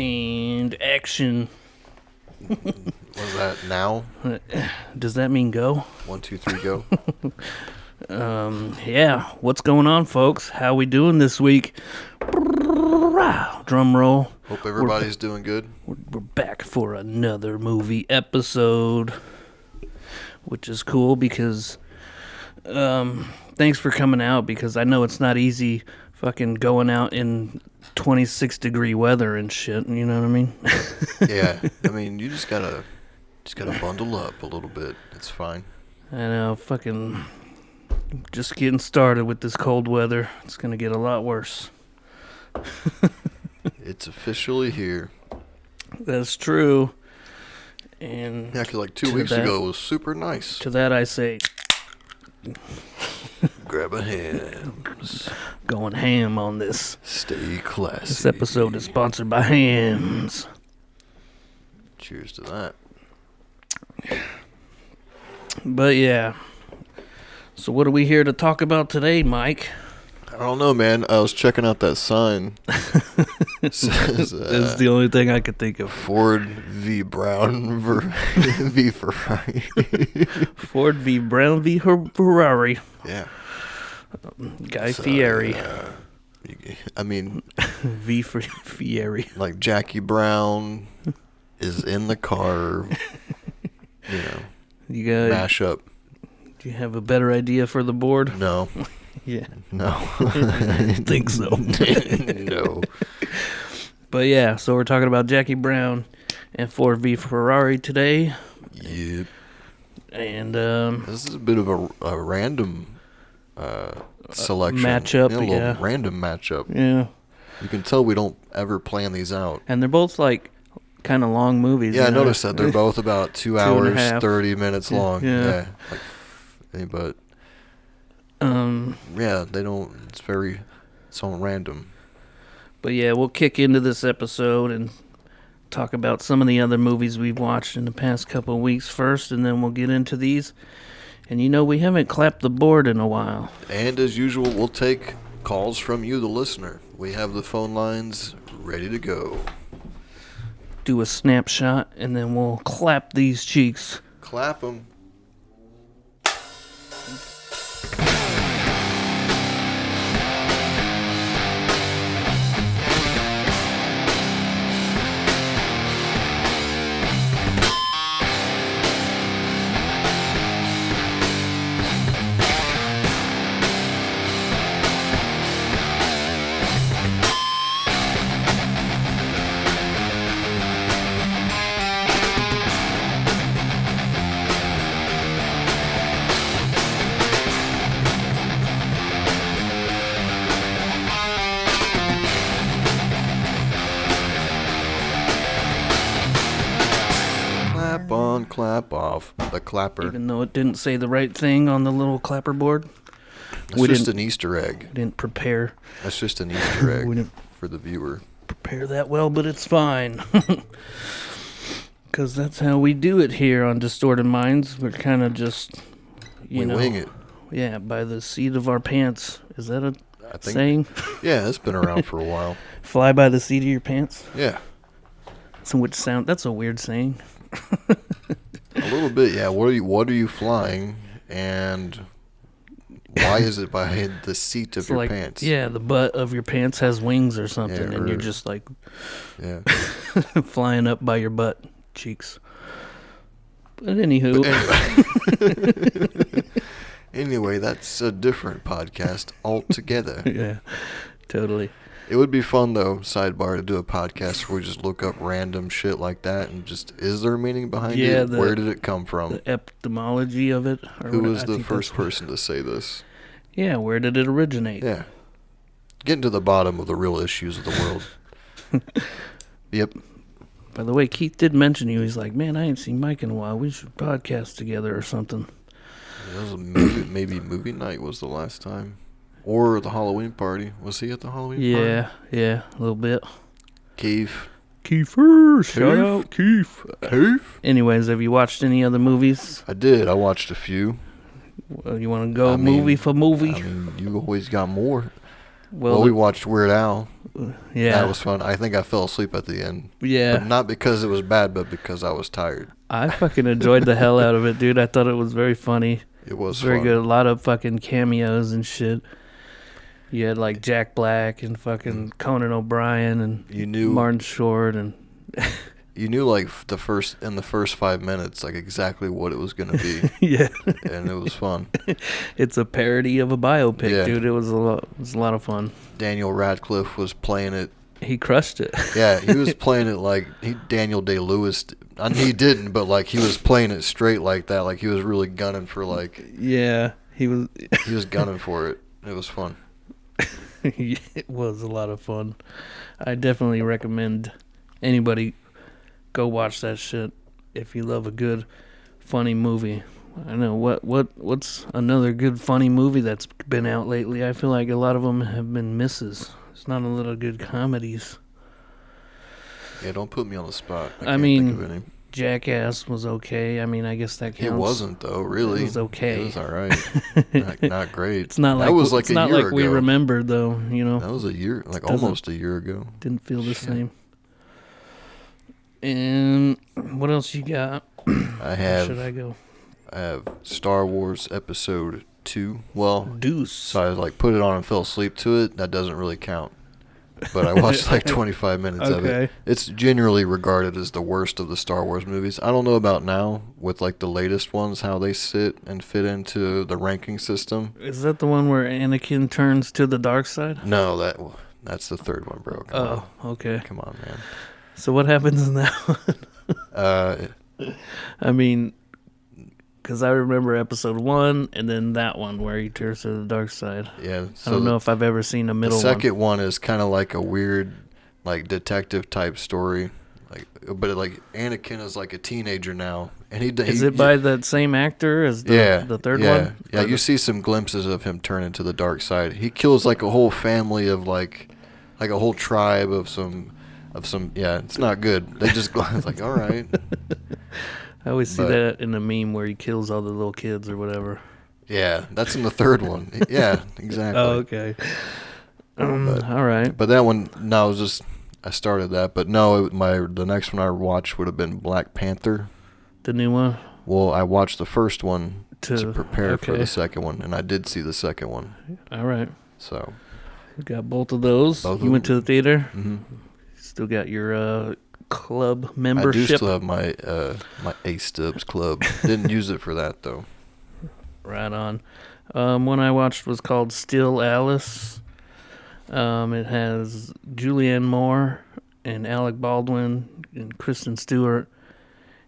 And action. Was that now? Does that mean go? 1, 2, 3, go. Yeah. What's going on, folks? How we doing this week? Drum roll. Hope everybody's doing good. We're back for another movie episode, which is cool because thanks for coming out, because I know it's not easy fucking going out in 26-degree weather and shit, you know what I mean? Yeah, I mean, you just gotta bundle up a little bit. It's fine. I know, fucking just getting started with this cold weather. It's gonna get a lot worse. It's officially here. That's true. And yeah, 'cause like 2 weeks ago it was super nice. To that I say, grab a hand. Going ham on this. Stay classy. This episode is sponsored by Hams. Cheers to that. But yeah. So what are we here to talk about today, Mike? I don't know, man. I was checking out that sign. It says, that's the only thing I could think of. Ford v. Brown v. Ferrari. Ford v. Brown v. Ferrari. Yeah. Guy Fieri. I mean... v. Fieri. Like Jackie Brown is in the car. You got mash up. Do you have a better idea for the board? No. Yeah. No. I didn't think so. No. But yeah, so we're talking about Jackie Brown and Ford v. Ferrari today. Yep. And this is a bit of a random selection. Matchup, a little random matchup. Yeah. You can tell we don't ever plan these out. And they're both like kind of long movies. Yeah, I noticed that. They're both about 2 hours, 30 minutes long. Yeah. But yeah, they don't. It's all random. But yeah, we'll kick into this episode and talk about some of the other movies we've watched in the past couple of weeks first, and then we'll get into these. And we haven't clapped the board in a while. And as usual, we'll take calls from you, the listener. We have the phone lines ready to go. Do a snapshot, and then we'll clap these cheeks. Clap them. Clap off the clapper. Even though it didn't say the right thing on the little clapper board. It's just an Easter egg. We didn't prepare. That's just an Easter egg for the viewer. Prepare that well, but it's fine. Because that's how we do it here on Distorted Minds. We're kind of just, we wing it. Yeah, by the seat of our pants. Is that a saying? Yeah, it's been around for a while. Fly by the seat of your pants? Yeah. That's a weird saying. A little bit, yeah. What are you flying, and why is it by the seat of your pants? Yeah, the butt of your pants has wings or something, and you're just like, flying up by your butt cheeks. But anywho, anyway, that's a different podcast altogether. Yeah, totally. It would be fun, though, sidebar, to do a podcast where we just look up random shit like that and just, is there a meaning behind it? Where did it come from? The etymology of it. Who was the first person to say this? Yeah, where did it originate? Yeah. Getting to the bottom of the real issues of the world. Yep. By the way, Keith did mention you. He's like, man, I ain't seen Mike in a while. We should podcast together or something. It was maybe movie night was the last time. Or the Halloween party. Was he at the Halloween party? Yeah, a little bit. Keith. Kiefer, shout out Keith. Keith. Anyways, have you watched any other movies? I did. I watched a few. You want to go movie for movie? I mean, you always got more. Well, we watched Weird Al. Yeah. That was fun. I think I fell asleep at the end. Yeah. But not because it was bad, but because I was tired. I fucking enjoyed the hell out of it, dude. I thought it was very funny. It was very fun. good. A lot of fucking cameos and shit. You had like Jack Black and fucking Conan O'Brien and Martin Short and you knew like the first 5 minutes like exactly what it was gonna be. Yeah. And it was fun. It's a parody of a biopic, dude. It was a lot of fun. Daniel Radcliffe was playing it. He crushed it. Yeah, he was playing it like Daniel Day-Lewis. He didn't, but like he was playing it straight like that. Like he was really gunning for like. Yeah, he was. He was gunning for it. It was fun. It was a lot of fun. I definitely recommend anybody go watch that shit if you love a good, funny movie. I know what's another good funny movie that's been out lately. I feel like a lot of them have been misses. There's not a lot of good comedies. Yeah, don't put me on the spot. I mean, think of any. Jackass was okay. I mean, I guess that counts. It wasn't though, really. It was okay. It was all right. not great. It's not like that was like it's a not year like ago. We remembered though. You know. That was a year, like almost a year ago. Didn't feel the same. And what else you got? Where should I go? I have Star Wars Episode 2. Well, Deuce. So I like put it on and fell asleep to it. That doesn't really count. But I watched like 25 minutes of it. It's generally regarded as the worst of the Star Wars movies. I don't know about now with like the latest ones, how they sit and fit into the ranking system. Is that the one where Anakin turns to the dark side? No, that's the third one, bro. Come on. Okay. Come on, man. So what happens in that one? I mean, because I remember episode 1 and then that one where he turns to the dark side. Yeah. So I don't know if I've ever seen a middle one. The second one is kind of like a weird, like detective type story. But like Anakin is like a teenager now, and is it by that same actor as the third one? Yeah, you see some glimpses of him turning to the dark side. He kills like a whole family of like a whole tribe of some. Yeah, it's not good. They just go like, all right. I always see that in a meme where he kills all the little kids or whatever. Yeah, that's in the third one. Yeah, exactly. Oh, okay. All right. But that one, no, it was just I started that, but no, the next one I watched would have been Black Panther. The new one. Well, I watched the first one to prepare for the second one, and I did see the second one. All right. So you got both of those. You went to the theater. Mm-hmm. Still got your club membership. I do still have my my A-Stubs club. Didn't use it for that though. Right on. One I watched was called Still Alice. It has Julianne Moore and Alec Baldwin and Kristen Stewart.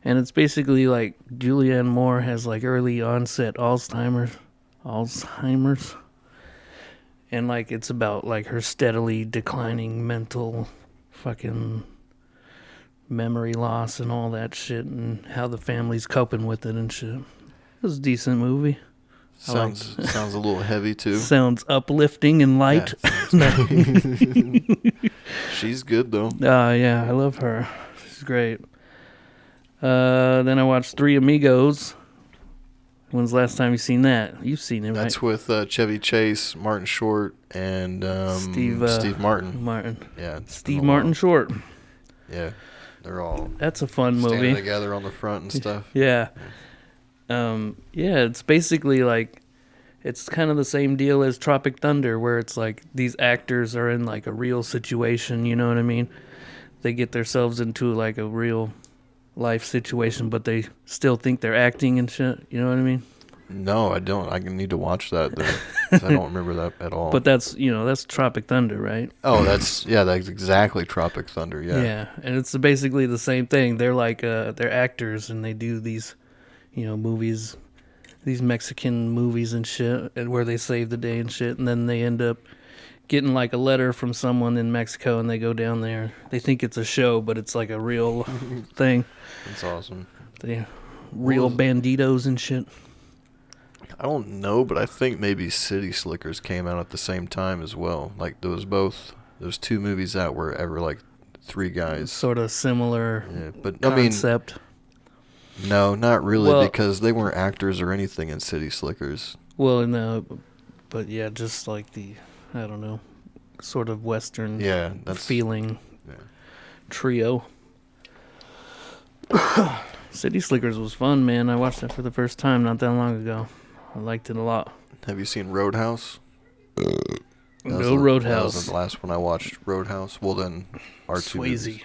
And it's basically like Julianne Moore has like early onset Alzheimer's. And like it's about like her steadily declining mental fucking memory loss and all that shit and how the family's coping with it and shit. It was a decent movie. Sounds a little heavy too. Sounds uplifting and light. Yeah, she's good though. Yeah, I love her. She's great. Then I watched Three Amigos. When's the last time you seen that? You've seen it, right? That's with Chevy Chase, Martin Short, and Steve Martin. Yeah, Steve Martin Short. Yeah, they're all. That's a fun standing movie. Together on the front and stuff. Yeah. It's basically like it's kind of the same deal as Tropic Thunder, where it's like these actors are in like a real situation. You know what I mean? They get themselves into like a real life situation, but they still think they're acting and shit. You know what I mean? No, I don't. I need to watch that though, 'cause I don't remember that at all. But that's Tropic Thunder, right? Oh, that's exactly Tropic Thunder. Yeah. Yeah, and it's basically the same thing. They're like they're actors and they do these, movies, these Mexican movies and shit, and where they save the day and shit, and then they end up getting like a letter from someone in Mexico, and they go down there. They think it's a show, but it's like a real thing. That's awesome. They real banditos and shit. I don't know, but I think maybe City Slickers came out at the same time as well. Like those two movies that were ever like three guys. Sort of similar but concept. I mean, no, not really, because they weren't actors or anything in City Slickers. Well, no, but yeah, just like I don't know. sort of Western that's feeling trio. City Slickers was fun, man. I watched that for the first time not that long ago. I liked it a lot. Have you seen Roadhouse? No Roadhouse. That was the last one I watched. Roadhouse. Well, then R2. Swayze.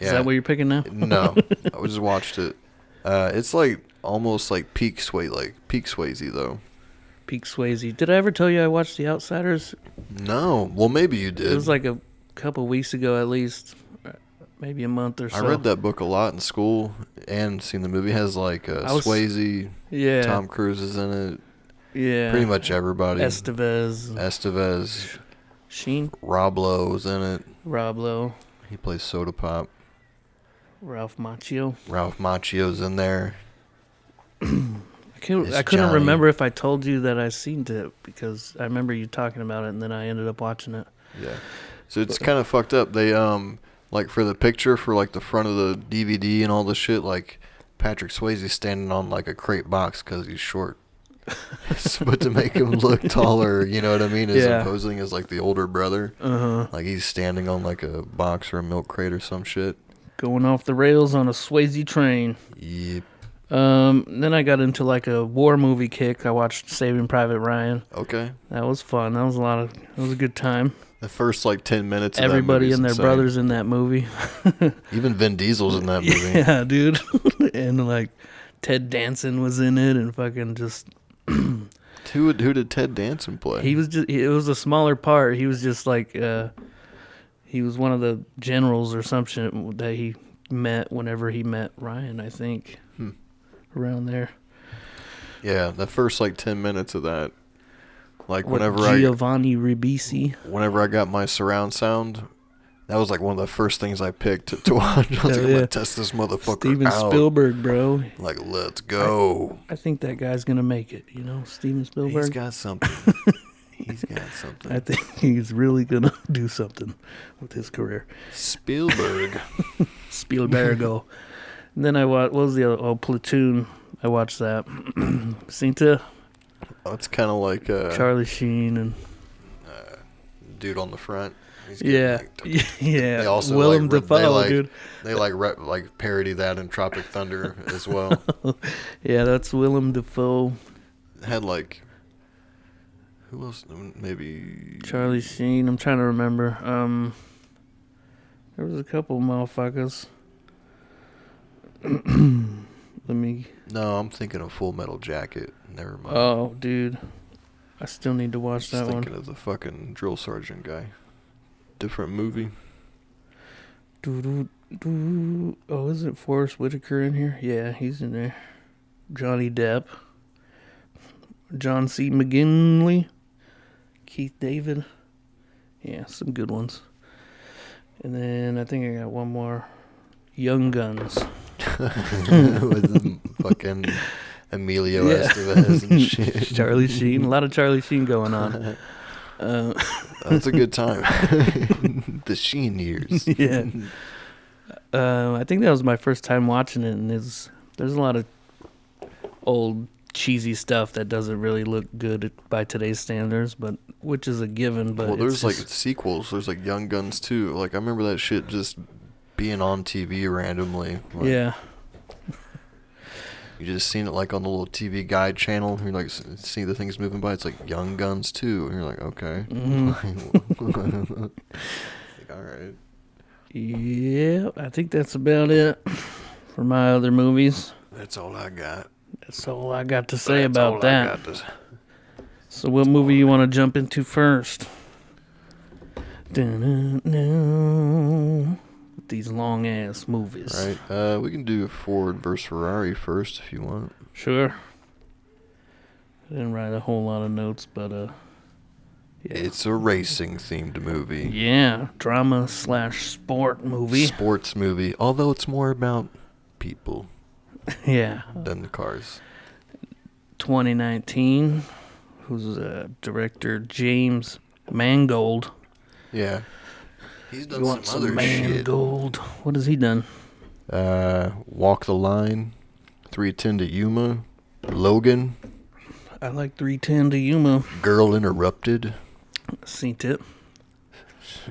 Yeah. Is that what you're picking now? No, I just watched it. It's like almost like peak Swayze though. Peak Swayze. Did I ever tell you I watched The Outsiders? No. Well, maybe you did. It was like a couple weeks ago at least. Maybe a month or so. I read that book a lot in school and seen the movie. It has like Swayze. Yeah. Tom Cruise is in it. Yeah. Pretty much everybody. Estevez. Sheen. Rob Lowe's in it. Rob Lowe. He plays Soda Pop. Ralph Macchio. Ralph Macchio's in there. I couldn't remember if I told you that I seen it because I remember you talking about it and then I ended up watching it. Yeah. So it's kind of fucked up. They like for the picture for like the front of the DVD and all the shit, like Patrick Swayze's standing on like a crate box because he's short. But to make him look taller, you know what I mean, as imposing as like the older brother. Like he's standing on like a box or a milk crate or some shit. Going off the rails on a Swayze train. Yep. Then I got into like a war movie kick. I watched Saving Private Ryan. Okay. That was fun. That was a good time. The first like 10 minutes of everybody that and their insane. brothers in that movie. Even Vin Diesel's in that movie. Yeah, dude. And like Ted Danson was in it and fucking just Who did Ted Danson play? It was a smaller part. He was just like he was one of the generals or some shit that he met whenever he met Ryan, I think. Around there. Yeah, the first like 10 minutes of that. Like Giovanni Ribisi. Whenever I got my surround sound, that was like one of the first things I picked to watch. I was like, I'm gonna test this motherfucker Steven out. Spielberg, bro. Like, let's go. I think that guy's gonna make it, you know, Steven Spielberg. He's got something. I think he's really gonna do something with his career. Spielberg. Spielbergo. And then what was the other? Platoon. I watched that. Seen it? It's kind of like Charlie Sheen and dude on the front. Yeah. They also Willem Dafoe, dude. They like parody that in Tropic Thunder as well. Yeah, that's Willem Dafoe. Had like who else? Maybe Charlie Sheen. I'm trying to remember. There was a couple motherfuckers. No, I'm thinking of Full Metal Jacket. Never mind. Oh, dude. I still need to watch that one. Thinking of the fucking drill sergeant guy. Different movie. Oh, isn't Forrest Whitaker in here? Yeah, he's in there. Johnny Depp. John C. McGinley. Keith David. Yeah, some good ones. And then I think I got one more. Young Guns. With fucking Emilio Estevez and shit. Charlie Sheen. A lot of Charlie Sheen going on. That's a good time. The Sheen years. Yeah. I think that was my first time watching it, and there's a lot of old cheesy stuff that doesn't really look good by today's standards, but which is a given. But there's like sequels. There's like Young Guns 2. Like I remember that shit just being on TV randomly. Like, yeah. You just seen it like on the little TV guide channel. You're like, see the things moving by. It's like Young Guns 2. And you're like, okay. Mm-hmm. Like, all right. Yeah, I think that's about it for my other movies. That's all I got. That's all I got to say about that. So what movie you want to jump into first? These long ass movies. Right. We can do Ford versus Ferrari first if you want. Sure. I didn't write a whole lot of notes, but yeah. It's a racing themed movie. Yeah, drama/sport movie. Sports movie, although it's more about people. Yeah. Than the cars. 2019. Who's director James Mangold. Yeah. He's done some other shit. Mangold. What has he done? Walk the Line, 310 to Yuma, Logan. I like 310 to Yuma. Girl Interrupted. Seen it.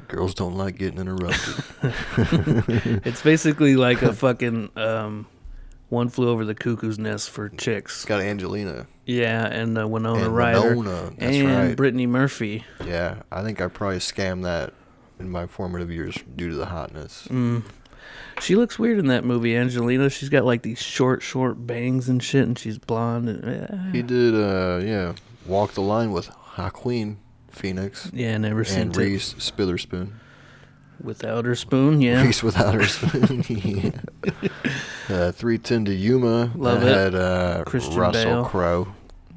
Girls don't like getting interrupted. It's basically like a fucking One Flew Over the Cuckoo's Nest for chicks. It's got Angelina. Yeah, and Winona Ryder. That's and right. Brittany Murphy. Yeah, I think I probably scammed that in my formative years due to the hotness. She looks weird in that movie, Angelina. She's got like these short bangs and shit, and she's blonde. He did, Walk the Line with Joaquin Phoenix. Yeah, never seen it. And Reese Witherspoon. Without her spoon, yeah. Reese without her spoon. Yeah. 3:10 to Yuma. Love that it. Had Christian Russell Bale. Crowe.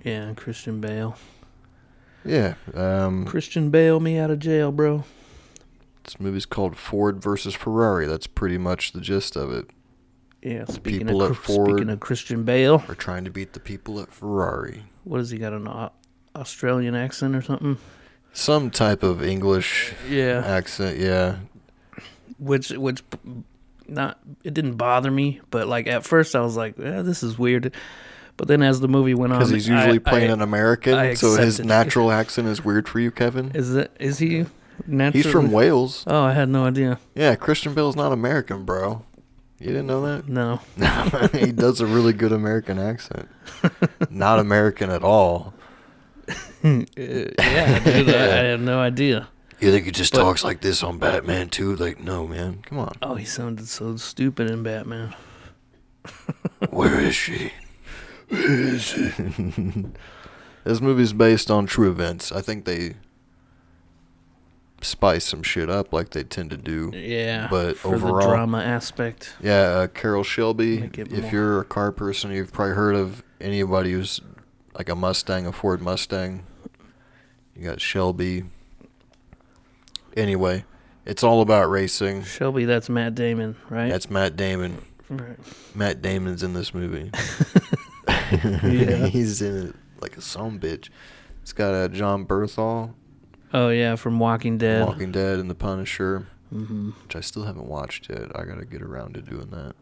Yeah, Christian Bale. Yeah. Christian Bale me out of jail, bro. This movie's called Ford versus Ferrari. That's pretty much the gist of it. Yeah, speaking of Christian Bale. We're trying to beat the people at Ferrari. What has he got, an Australian accent or something? Some type of English accent, yeah. Which not, it didn't bother me, but like at first I was like, this is weird. But then as the movie went on, because he's usually playing an American, so his natural accent is weird for you, Kevin. Is he natural? He's from Wales. Oh, I had no idea. Yeah, Christian Bale's not American, bro. You didn't know that? No. He does a really good American accent. Not American at all. Yeah, dude, I had no idea. You think he just talks like this on Batman too? Like, no, man, come on. Oh, he sounded so stupid in Batman. Where is she? Where is she? This movie's based on true events. I think they spice some shit up like they tend to do. Yeah, but for overall, the drama aspect. Yeah, Carroll Shelby. If you're a car person, you've probably heard of anybody who's like a Mustang, a Ford Mustang. You got Shelby. Anyway, it's all about racing. Shelby, that's Matt Damon, right? That's Matt Damon. Right. Matt Damon's in this movie. Yeah. He's in it like a sumbitch. It's got John Bernthal. Oh, yeah, from Walking Dead. Walking Dead and The Punisher, which I still haven't watched yet. I got to get around to doing that.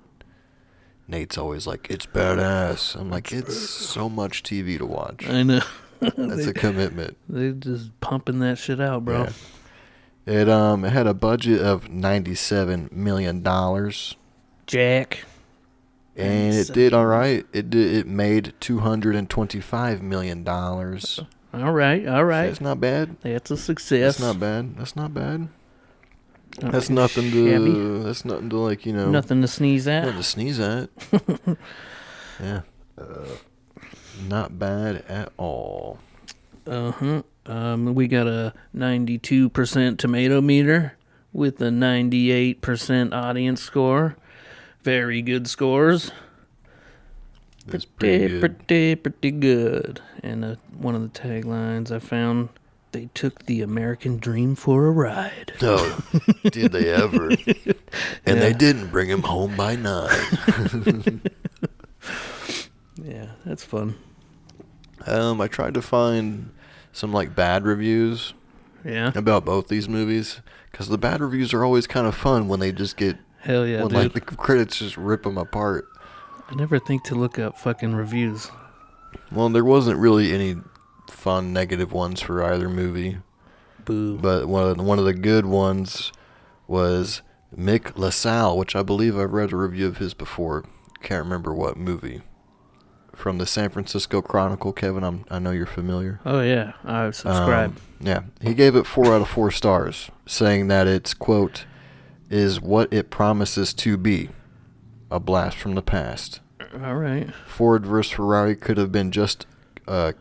Nate's always like, it's badass. I'm like, it's so much TV to watch. I know. That's a commitment. They're just pumping that shit out, bro. Yeah. It had a budget of $97 million. Jack. And it did all right. It made $225 million. All right. That's not bad. That's a success. That's not bad. That's nothing to like, Nothing to sneeze at. Nothing to sneeze at. Yeah. Not bad at all. We got a 92% tomato meter with a 98% audience score. Very good scores. That's pretty good. And one of the taglines I found, they took the American dream for a ride. Oh, did they ever? And they didn't bring him home by 9. Yeah, that's fun. I tried to find some like bad reviews about both these movies, because the bad reviews are always kind of fun when they just get dude. Like the critics just rip them apart. I never think to look up fucking reviews. Well, there wasn't really any fun negative ones for either movie. Boo. But one of the good ones was Mick LaSalle, which I believe I've read a review of his before. Can't remember what movie. From the San Francisco Chronicle, Kevin, I know you're familiar. Oh, yeah. I subscribe. Yeah. He gave it 4 out of 4 stars, saying that it's, quote, is what it promises to be. A blast from the past. All right. Ford vs. Ferrari could have been just a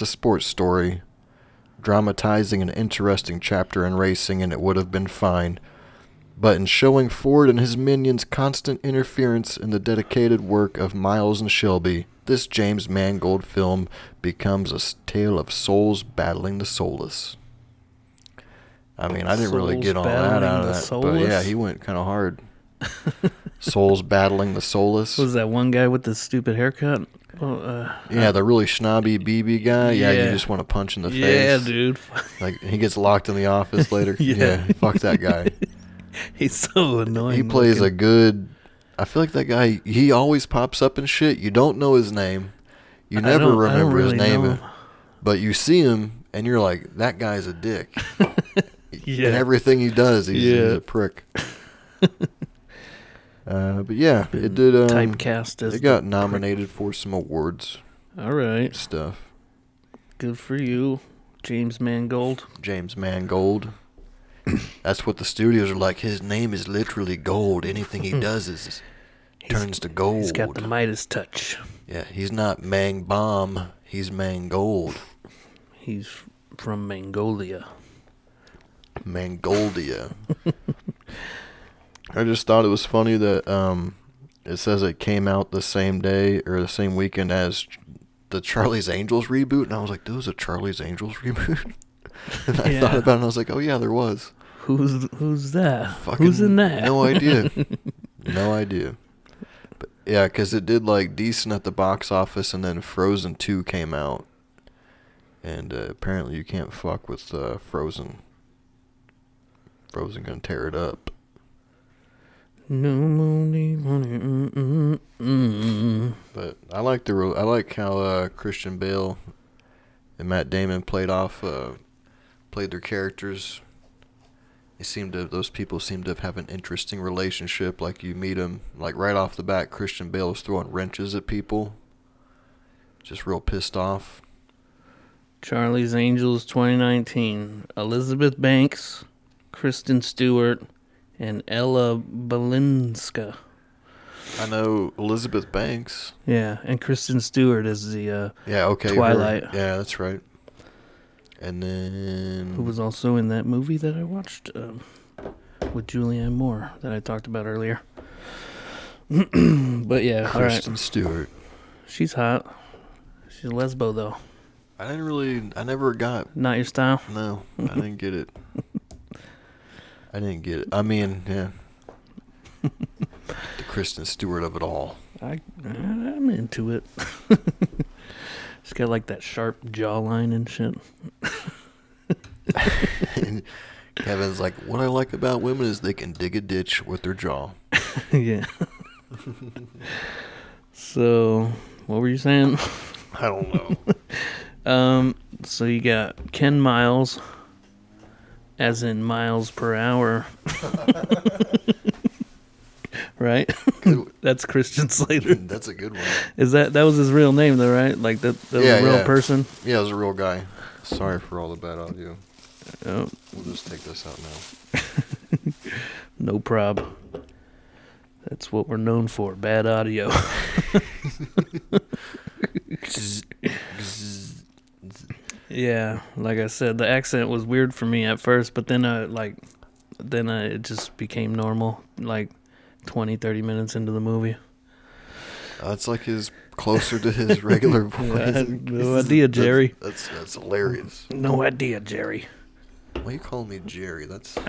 sports story, dramatizing an interesting chapter in racing, and it would have been fine. But in showing Ford and his minions' constant interference in the dedicated work of Miles and Shelby, this James Mangold film becomes a tale of souls battling the soulless. I mean, I didn't really get all that out of that, but yeah, he went kind of hard. Souls battling the soulless. Was that one guy with the stupid haircut? Yeah, the really snobby BB guy. Yeah, you just want to punch in the face. Yeah, dude. Like, he gets locked in the office later. Yeah, fuck that guy. He's so annoying. He plays a good... I feel like that guy, he always pops up in shit. You don't know his name. You never remember his name. But you see him, and you're like, that guy's a dick. Yeah. And everything he does, he's a prick. But yeah, it did. Typecast as it got nominated for some awards. All right. Stuff. Good for you, James Mangold. James Mangold. That's what the studios are like. His name is literally gold. Anything he does turns to gold. He's got the Midas touch. Yeah, he's not Mang Bomb. He's Mangold. He's from Mongolia. Mangoldia. I just thought it was funny that it says it came out the same day or the same weekend as the Charlie's Angels reboot, and I was like, there was a Charlie's Angels reboot? And I thought about it, and I was like, oh yeah, there was. Who's that? Fucking Who's in that? No idea. No idea. But yeah, because it did like decent at the box office, and then Frozen 2 came out, and apparently you can't fuck with Frozen. Frozen gonna tear it up. No money. But I like how Christian Bale and Matt Damon played their characters. Those people seem to have an interesting relationship. Like you meet them, like right off the bat, Christian Bale was throwing wrenches at people, just real pissed off. Charlie's Angels 2019. Elizabeth Banks, Kristen Stewart, and Ella Balinska. I know Elizabeth Banks. Yeah, and Kristen Stewart is the Twilight. Yeah, that's right. And then... who was also in that movie that I watched with Julianne Moore that I talked about earlier. But yeah, Kristen Stewart. She's hot. She's a lesbo, though. I never got... Not your style? No, I didn't get it. I mean, yeah. The Kristen Stewart of it all. I'm into it. She's got like that sharp jawline and shit. Kevin's like, what I like about women is they can dig a ditch with their jaw. Yeah. So, what were you saying? I don't know. So you got Ken Miles, as in miles per hour. Right? That's Christian Slater. That's a good one. That was his real name though, right? Like that was a real person? Yeah, it was a real guy. Sorry for all the bad audio. Oh. We'll just take this out now. No prob. That's what we're known for, bad audio. Yeah, like I said, the accent was weird for me at first, but then it just became normal, like 20, 30 minutes into the movie. It's like closer to his regular voice. Yeah, I had no idea, Jerry. That's hilarious. No idea, Jerry. Why are you calling me Jerry? That's Yeah.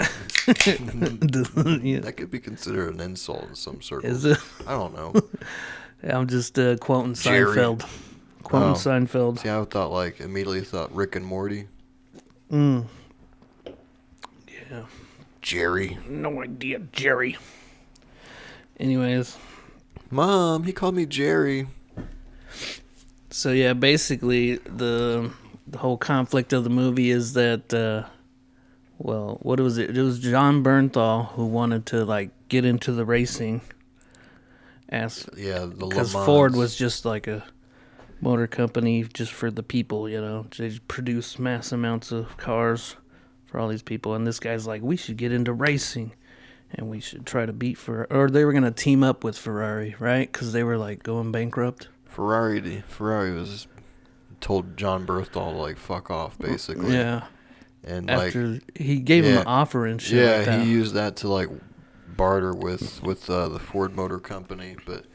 That could be considered an insult in some circles. Is it? I don't know. I'm just quoting Jerry. Seinfeld. Quoting Seinfeld. See, I immediately thought Rick and Morty. Yeah. Jerry. No idea, Jerry. Anyways. Mom, he called me Jerry. So yeah, basically the whole conflict of the movie is that what was it? It was John Bernthal who wanted to get into the racing. Because Ford was just like a motor company just for the people, They produce mass amounts of cars for all these people, and this guy's like, we should get into racing. And we should try to beat or they were going to team up with Ferrari, right? Because they were going bankrupt. Ferrari was told John Bernthal to fuck off, basically. Yeah. And after he gave him an offer and shit. Yeah, like that. He used that to barter with the Ford Motor Company. But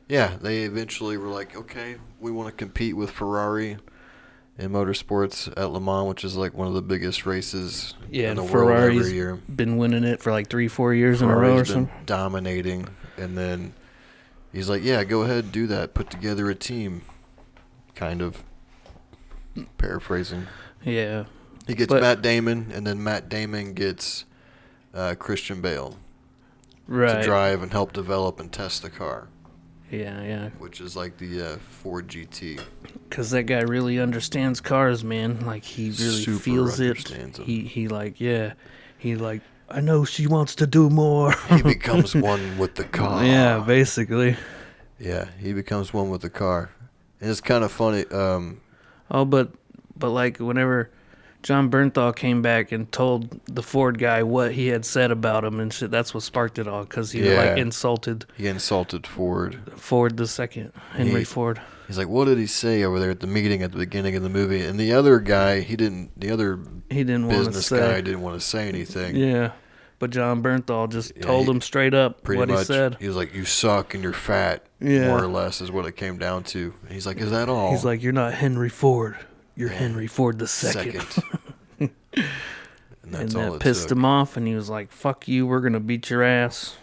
yeah, they eventually were like, okay, we want to compete with Ferrari in motorsports at Le Mans, which is one of the biggest races in the world every year. Been winning it for 3-4 years in a row or something. Dominating, and then he's like, "Yeah, go ahead, do that. Put together a team." Kind of paraphrasing. Yeah. He gets Matt Damon, and then Matt Damon gets Christian Bale to drive and help develop and test the car. Yeah. Which is like the Ford GT. Because that guy really understands cars, man. Like, he really Super feels it. them. He like, I know she wants to do more. He becomes one with the car. Yeah, basically. Yeah, he becomes one with the car. And it's kind of funny. But like, whenever John Bernthal came back and told the Ford guy what he had said about him and shit, that's what sparked it all, because he insulted. He insulted Ford. Ford the second, Henry Ford. He's like, what did he say over there at the meeting at the beginning of the movie? And the other guy, the other business guy didn't want to say anything. Yeah. But John Bernthal just told him straight up what he said. He was like, you suck and you're fat, more or less, is what it came down to. And he's like, is that all? He's like, you're not Henry Ford. You're Henry Ford the second. And that's all that pissed him off, and he was like, fuck you, we're going to beat your ass.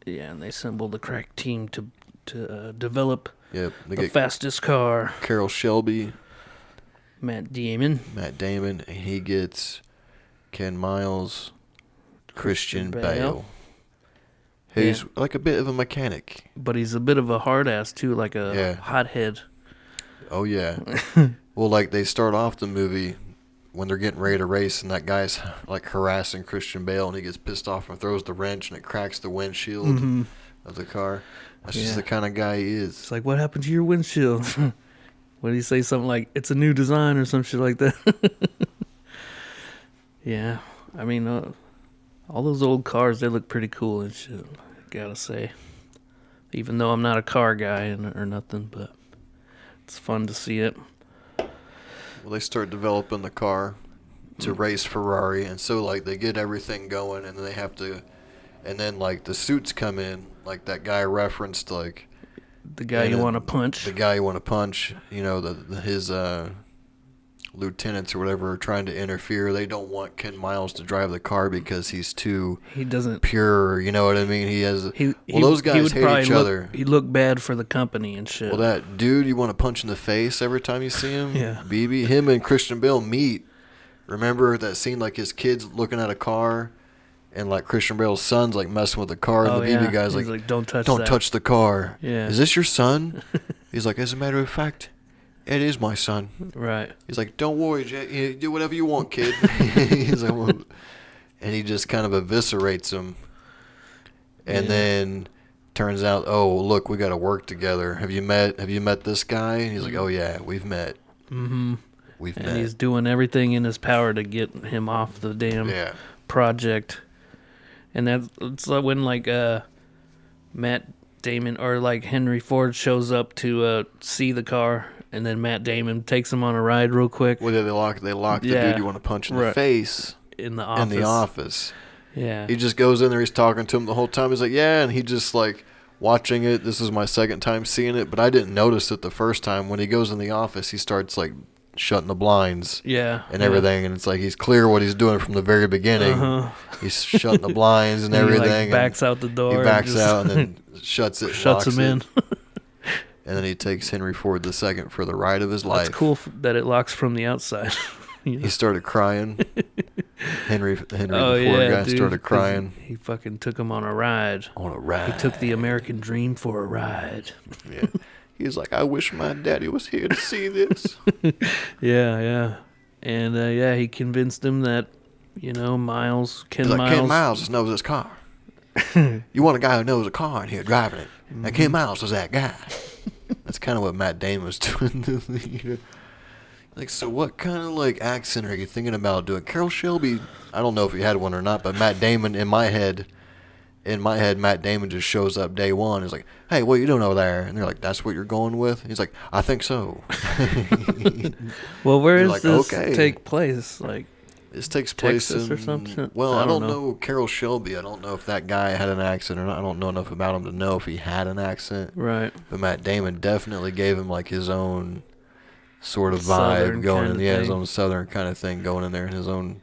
Yeah, and they assembled a crack team to develop the fastest car. Carroll Shelby. Matt Damon. And he gets Ken Miles, Christian Bale. Who's like a bit of a mechanic. But he's a bit of a hard ass, too, like a hothead. Oh, yeah. Well, like, they start off the movie when they're getting ready to race, and that guy's, like, harassing Christian Bale, and he gets pissed off and throws the wrench, and it cracks the windshield of the car. That's just the kind of guy he is. It's like, what happened to your windshield? What did he say? Something like, it's a new design or some shit like that. Yeah. I mean, all those old cars, they look pretty cool and shit, gotta say. Even though I'm not a car guy or nothing, but it's fun to see it. Well, they start developing the car to race Ferrari, and so, like, they get everything going, and then they have to, and then, like, the suits come in, like that guy referenced, like, the guy you want to punch. The guy you want to punch, you know, his lieutenants or whatever are trying to interfere. They don't want Ken Miles to drive the car because he's too pure, you know what I mean? Those guys hate each other. He'd look bad for the company and shit. Well, that dude you want to punch in the face every time you see him? Yeah. BB, him and Christian Bale meet. Remember that scene, like his kid's looking at a car and like Christian Bale's son's like messing with the car and the BB guy's like, don't touch the car. Yeah. Is this your son? He's like, as a matter of fact, it is my son. Right. He's like, don't worry, Jay. Do whatever you want, kid. He's like, well, and he just kind of eviscerates him. And then turns out, oh, look, we got to work together. Have you met this guy? And he's like, oh, yeah, we've met. Mm-hmm. We've met. And he's doing everything in his power to get him off the damn project. And that's when, like, Matt Damon or, like, Henry Ford shows up to see the car. And then Matt Damon takes him on a ride real quick. Well, they lock the dude you want to punch in the face. In the office. Yeah. He just goes in there. He's talking to him the whole time. He's like, yeah. And he just, like, watching it. This is my second time seeing it. But I didn't notice it the first time. When he goes in the office, he starts, like, shutting the blinds. Yeah. And everything. And it's like he's clear what he's doing from the very beginning. Uh-huh. He's shutting the blinds and everything. He, like, backs out the door. He backs out and then shuts it. Shuts him in. And then he takes Henry Ford II for the ride of his life. It's cool that it locks from the outside. You know? He started crying. Henry the Ford guy started crying. He fucking took him on a ride. He took the American dream for a ride. Yeah. He was like, I wish my daddy was here to see this. Yeah. And, he convinced him that, you know, Ken Miles knows his car. You want a guy who knows a car in here driving it. Mm-hmm. And Ken Miles was that guy. That's kind of what Matt Damon was doing. Like, so what kind of, like, accent are you thinking about doing? Carroll Shelby, I don't know if he had one or not, but Matt Damon, in my head, Matt Damon just shows up day one. He's like, hey, what are you doing over there? And they're like, that's what you're going with? He's like, I think so. Well, where does this take place? Like, this takes place Texas in, or something? Well, I don't know Carroll Shelby. I don't know if that guy had an accent or not. I don't know enough about him to know if he had an accent. Right. But Matt Damon definitely gave him, like, his own sort of vibe going in. Yeah, his own southern kind of thing going in there, and his own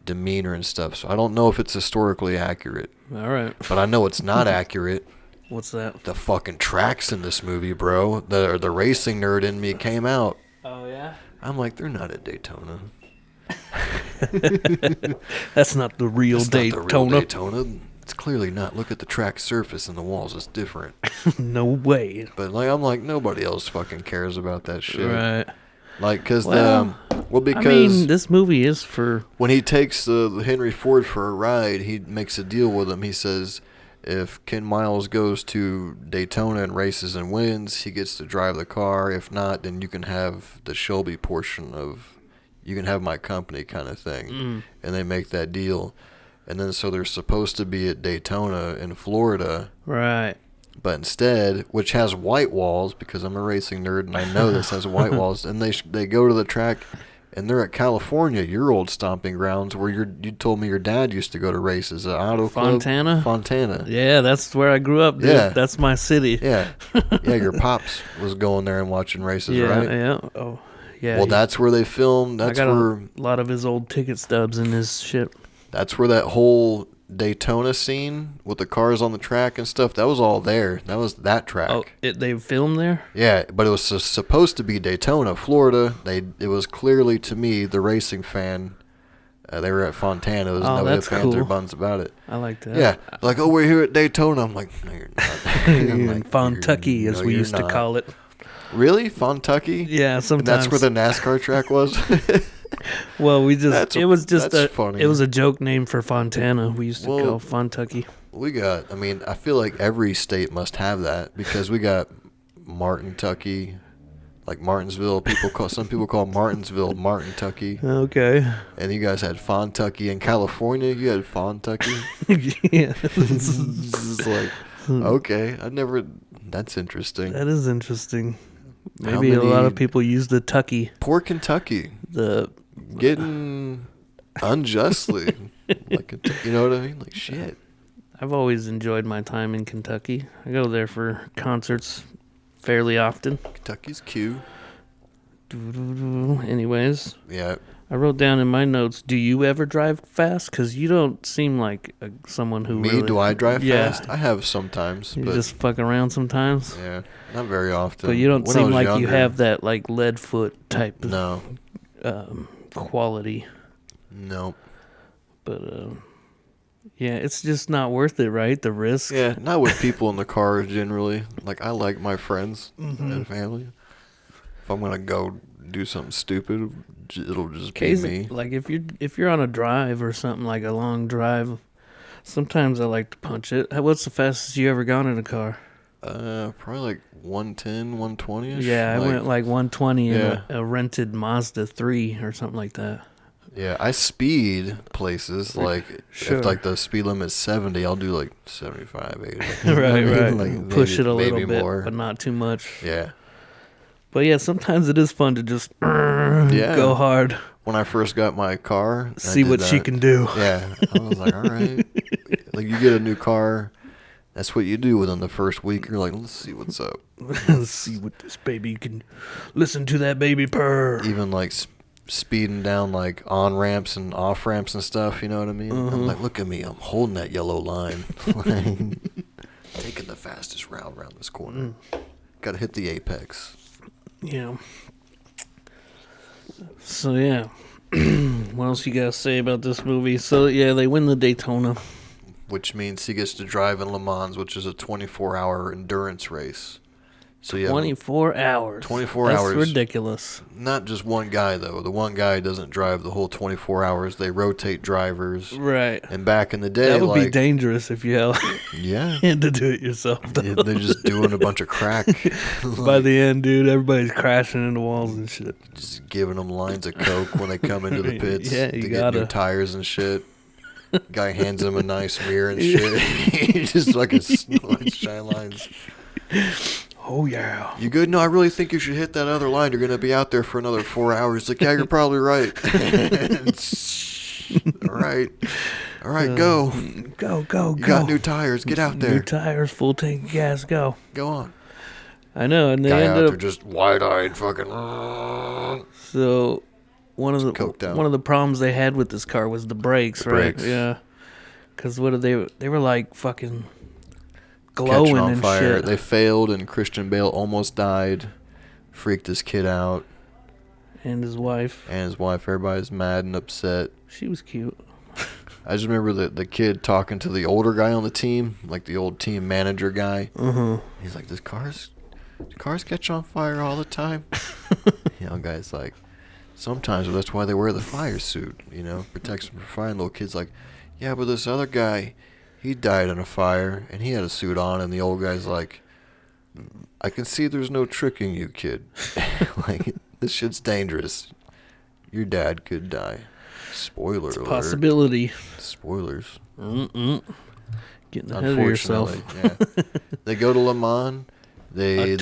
demeanor and stuff. So I don't know if it's historically accurate. All right. But I know it's not accurate. What's that? The fucking tracks in this movie, bro. The racing nerd in me came out. Oh, yeah? I'm like, they're not at That's not the real Daytona. Not the real Daytona. it's clearly not. Look at the track surface and the walls. It's different. No way. But like, I'm like, nobody else fucking cares about that shit. Right. Like, because because I mean, this movie is for when he takes the Henry Ford for a ride, he makes a deal with him. He says, if Ken Miles goes to Daytona and races and wins, he gets to drive the car. If not, then you can have the Shelby portion of, you can have my company kind of thing. And they make that deal. And then so they're supposed to be at Daytona in Florida. Right. But instead, which has white walls, because I'm a racing nerd and I know this has white walls, and they go to the track, and they're at California, your old stomping grounds, where you told me your dad used to go to races at Auto Club. Fontana. Yeah, that's where I grew up, dude. Yeah. That's my city. Yeah. Yeah, your pops was going there and watching races, right? Yeah. Oh, yeah. Well, that's where they filmed. That's where a lot of his old ticket stubs in his shit. That's where that whole Daytona scene with the cars on the track and stuff, that was all there. That was that track. Oh, they filmed there? Yeah, but it was supposed to be Daytona, Florida. It was clearly, to me, the racing fan. They were at Fontana. There's no ifs, ands, or buns about it. I like that. Yeah, like, oh, we're here at Daytona. I'm like, no, you're not. You're in Fontucky, as we used to call it. Really? Fontucky? Yeah, sometimes. And that's where the NASCAR track was? Well, it was funny. It was a joke name for Fontana. We used to call Fontucky. I feel like every state must have that, because we got Martintucky, like Martinsville. Some people call Martinsville Martintucky. Okay. And you guys had Fontucky. In California, you had Fontucky. Yeah. It's like, okay, that's interesting. That is interesing. Maybe a lot of people use the Tucky. Poor Kentucky. Getting unjustly. You know what I mean? Like, shit. I've always enjoyed my time in Kentucky. I go there for concerts fairly often. Kentucky's cute. Anyways. Yeah. I wrote down in my notes, do you ever drive fast? Because you don't seem like someone who Me? really... Do I drive fast? I have sometimes. You just fuck around sometimes? Yeah. Not very often. But you don't seem like you have that, like, lead foot type of quality. Nope. But, yeah, it's just not worth it, right? The risk. Yeah, not with people in the car generally. Like, I like my friends and family. If I'm going to go do something stupid, it'll just be me. Like, if you're on a drive or something, like a long drive, sometimes I like to punch it. What's the fastest you ever gone in a car? Probably like 110, 120-ish. Yeah, I went like 120 in a rented Mazda 3 or something like that. Yeah, I speed places. Like, if like the speed limit's 70, I'll do like 75, 80. Right. Like push it a little bit, more. but not too much. Yeah. But yeah, sometimes it is fun to just go hard. When I first got my car, see what she can do. Yeah, I was like, all right. Like, you get a new car, that's what you do within the first week. You're like, let's see what's up. Let's see what this baby can. Listen to that baby purr. Even like speeding down like on ramps and off ramps and stuff. You know what I mean? I'm like, look at me. I'm holding that yellow line, taking the fastest route around this corner. Got to hit the apex. Yeah. So yeah, what else you gotta say about this movie? So yeah, they win the Daytona, which means he gets to drive in Le Mans, which is a 24-hour endurance race. So you 24 hours. 24 hours. That's ridiculous. Not just one guy, though. The one guy doesn't drive the whole 24 hours. They rotate drivers. Right. And back in the day, that would be dangerous if you had to do it yourself. Yeah, they're just doing a bunch of crack. By the end, dude, everybody's crashing into walls and shit. Just giving them lines of coke when they come into the pits to get new tires and shit. Guy hands him a nice mirror and shit. He just fucking shine lines. Oh, yeah. You good? No, I really think you should hit that other line. You're going to be out there for another 4 hours. Like, yeah, you're probably right. All right, go. Go. You got new tires. Get out there. New tires, full tank of gas, go. Go on. I know, and they guy ended out up there just wide-eyed fucking. So one of the problems they had with this car was the brakes, right? Yeah. Because what did they were like fucking glowing catching on and fire. shit. They failed, and Christian Bale almost died. Freaked his kid out. And his wife. Everybody's mad and upset. She was cute. I just remember the kid talking to the older guy on the team, like the old team manager guy. He's like, do cars catch on fire all the time? Young guy's like, sometimes, but that's why they wear the fire suit, protects them from fire. And the little kid's like, yeah, but this other guy, he died in a fire, and he had a suit on. And the old guy's like, I can see there's no tricking you, kid. Like, this shit's dangerous. Your dad could die. Spoiler alert. Possibility. Spoilers. Getting ahead of yourself. Yeah. They go to Le Mans. They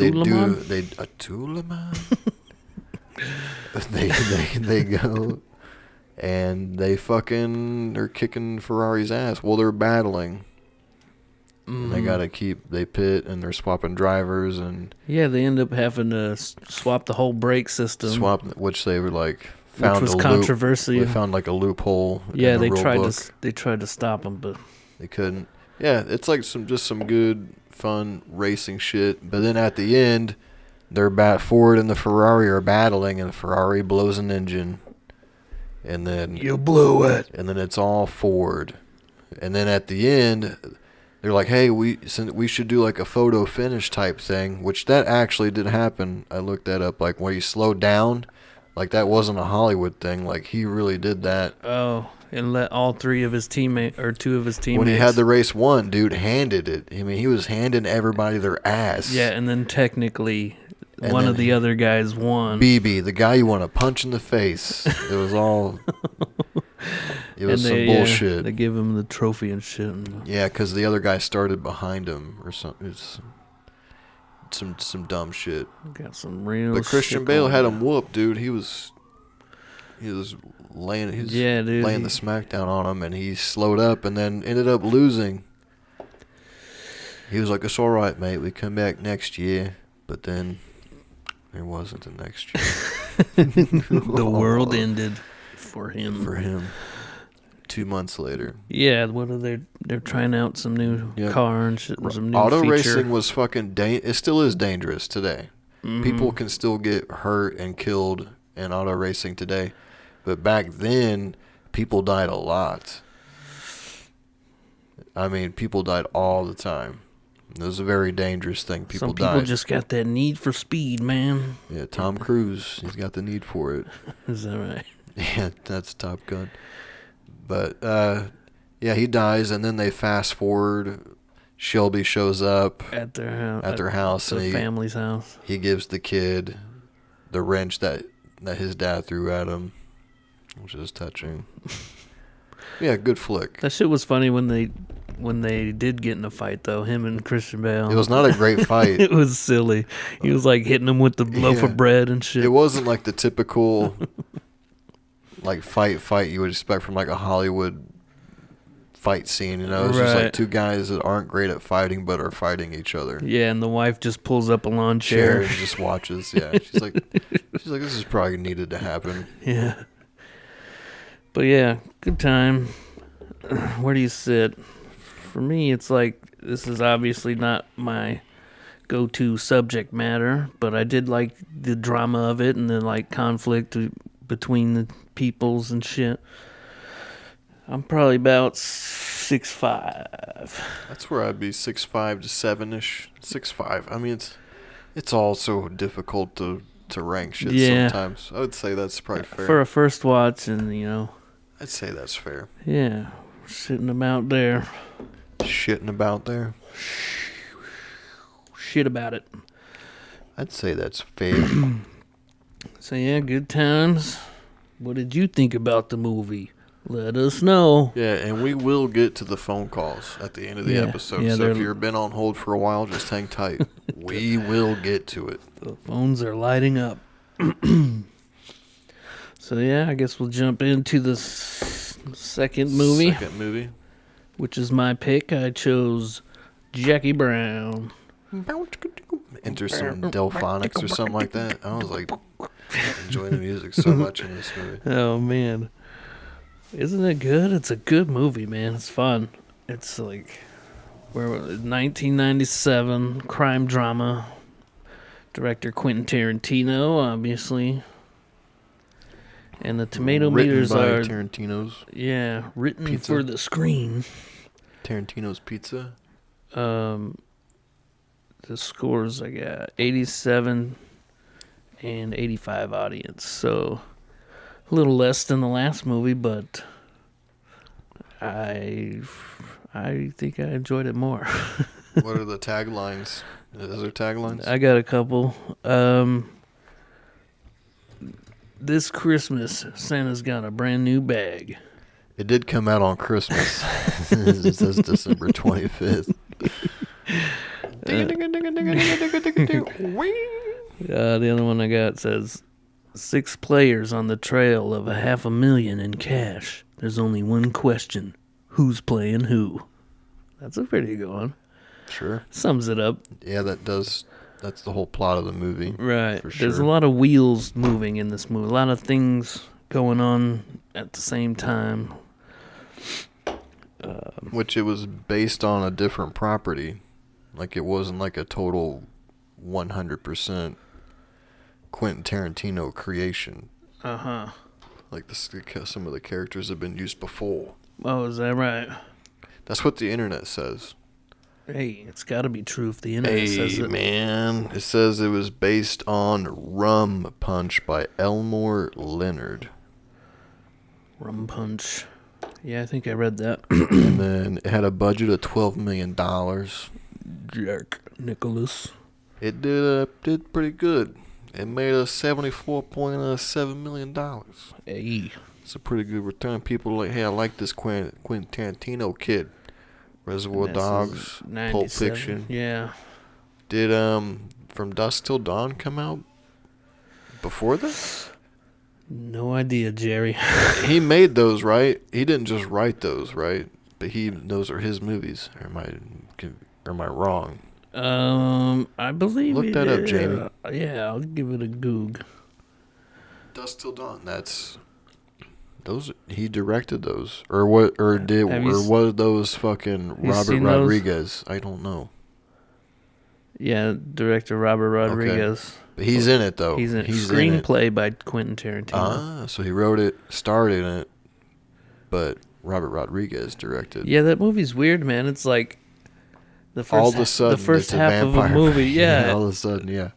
go and they fucking are kicking Ferrari's ass. Well, they're battling. And they pit and they're swapping drivers and yeah, they end up having to swap the whole brake system. Which they were like found which was controversy. They found like a loophole. Yeah, in the they tried to stop them, but they couldn't. Yeah, it's like some good fun racing shit. But then at the end, Ford and the Ferrari are battling, and the Ferrari blows an engine, and then you blew it, and then it's all Ford, and then at the end, they're like, hey, we should do like a photo finish type thing, which that actually did happen. I looked that up, like when he slowed down, like that wasn't a Hollywood thing, like he really did that. Oh. And let all three of his teammates, or two of his teammates. When he had the race won, dude handed it. I mean, he was handing everybody their ass. Yeah, and then technically, one of the other guys won. BB, the guy you want to punch in the face. It was all. It was some bullshit. They give him the trophy and shit. Yeah, because the other guy started behind him or something. It's some dumb shit. Got some real. But Christian Bale had him whooped, dude. He was laying the smackdown on him, and he slowed up and then ended up losing. He was like, it's all right, mate, we come back next year. But then there wasn't the next year. The world ended for him 2 months later. Yeah, they're trying out some new car and shit, some new auto feature. Racing was fucking it still is dangerous today. People can still get hurt and killed in auto racing today. But back then, people died a lot. I mean, people died all the time. It was a very dangerous thing. Some people just got that need for speed, man. Yeah, Tom Cruise, he's got the need for it. Is that right? Yeah, that's Top Gun. But, yeah, he dies, and then they fast forward. Shelby shows up at their house. The family's house. He gives the kid the wrench that his dad threw at him. Which is touching. Yeah, good flick. That shit was funny when they did get in a fight, though. Him and Christian Bale. It was not a great fight. It was silly. He was like hitting him with the loaf of bread and shit. It wasn't like the typical like fight you would expect from like a Hollywood fight scene. It's just like two guys that aren't great at fighting but are fighting each other. Yeah, and the wife just pulls up a lawn chair and just watches. Yeah, she's like, this is probably needed to happen. Yeah. But yeah, good time. Where do you sit? For me, it's like, this is obviously not my go-to subject matter, but I did like the drama of it and the like conflict between the peoples and shit. I'm probably about 6'5". That's where I'd be 6'5" to 7-ish. 6'5". I mean, it's all so difficult to rank shit sometimes. I would say that's probably fair. For a first watch, and I'd say that's fair. Yeah, we're sitting about there. Shitting about there? Shit about it. I'd say that's fair. So yeah, good times. What did you think about the movie? Let us know. Yeah, and we will get to the phone calls at the end of the episode. Yeah, so if you've been on hold for a while, just hang tight. We will get to it. The phones are lighting up. So yeah, I guess we'll jump into the second movie. Which is my pick. I chose Jackie Brown. Enter some Delphonics or something like that. I was like enjoying the music so much in this movie. Oh man. Isn't it good? It's a good movie, man. It's fun. It's like 1997 crime drama. Director Quentin Tarantino, obviously. And the tomato meters by are Tarantino's. Yeah, written Pizza. for the screen. Tarantino's Pizza. The scores I got 87 and 85 audience, so a little less than the last movie, but I think I enjoyed it more. What are the taglines? Is there taglines? I got a couple. This Christmas, Santa's got a brand new bag. It did come out on Christmas. It says December 25th. The other one I got says 6 players on the trail of $500,000 in cash. There's only one question: who's playing who? That's a pretty good one. Sure. Sums it up. Yeah, that's the whole plot of the movie. Right. For sure. There's a lot of wheels moving in this movie. A lot of things going on at the same time. Which it was based on a different property. Like, it wasn't like a total 100% Quentin Tarantino creation. Uh-huh. Like, some of the characters have been used before. Oh, is that right? That's what the internet says. Hey, it's got to be true if the internet says it. Man. It says it was based on Rum Punch by Elmore Leonard. Rum Punch. Yeah, I think I read that. And then it had a budget of $12 million. Jack Nicholas. It did pretty good. It made a $74.7 million. Hey. It's a pretty good return. People are like, hey, I like this Quentin Tarantino kid. Reservoir Dogs, Pulp Fiction. Yeah. Did From Dusk Till Dawn come out before this? No idea, Jerry. He made those, right? He didn't just write those, right? But those are his movies. Or am I wrong? I believe. Look that up, Jamie. Yeah, I'll give it a goog. Dusk Till Dawn. Those he directed those, or what? Or was those fucking Robert Rodriguez? I don't know. Yeah, director Robert Rodriguez. Okay. But he's in it though. He's in it. Screenplay by Quentin Tarantino. So he wrote it, starred in it, but Robert Rodriguez directed. Yeah, that movie's weird, man. It's like the first half of a movie. Yeah. All of a sudden, yeah.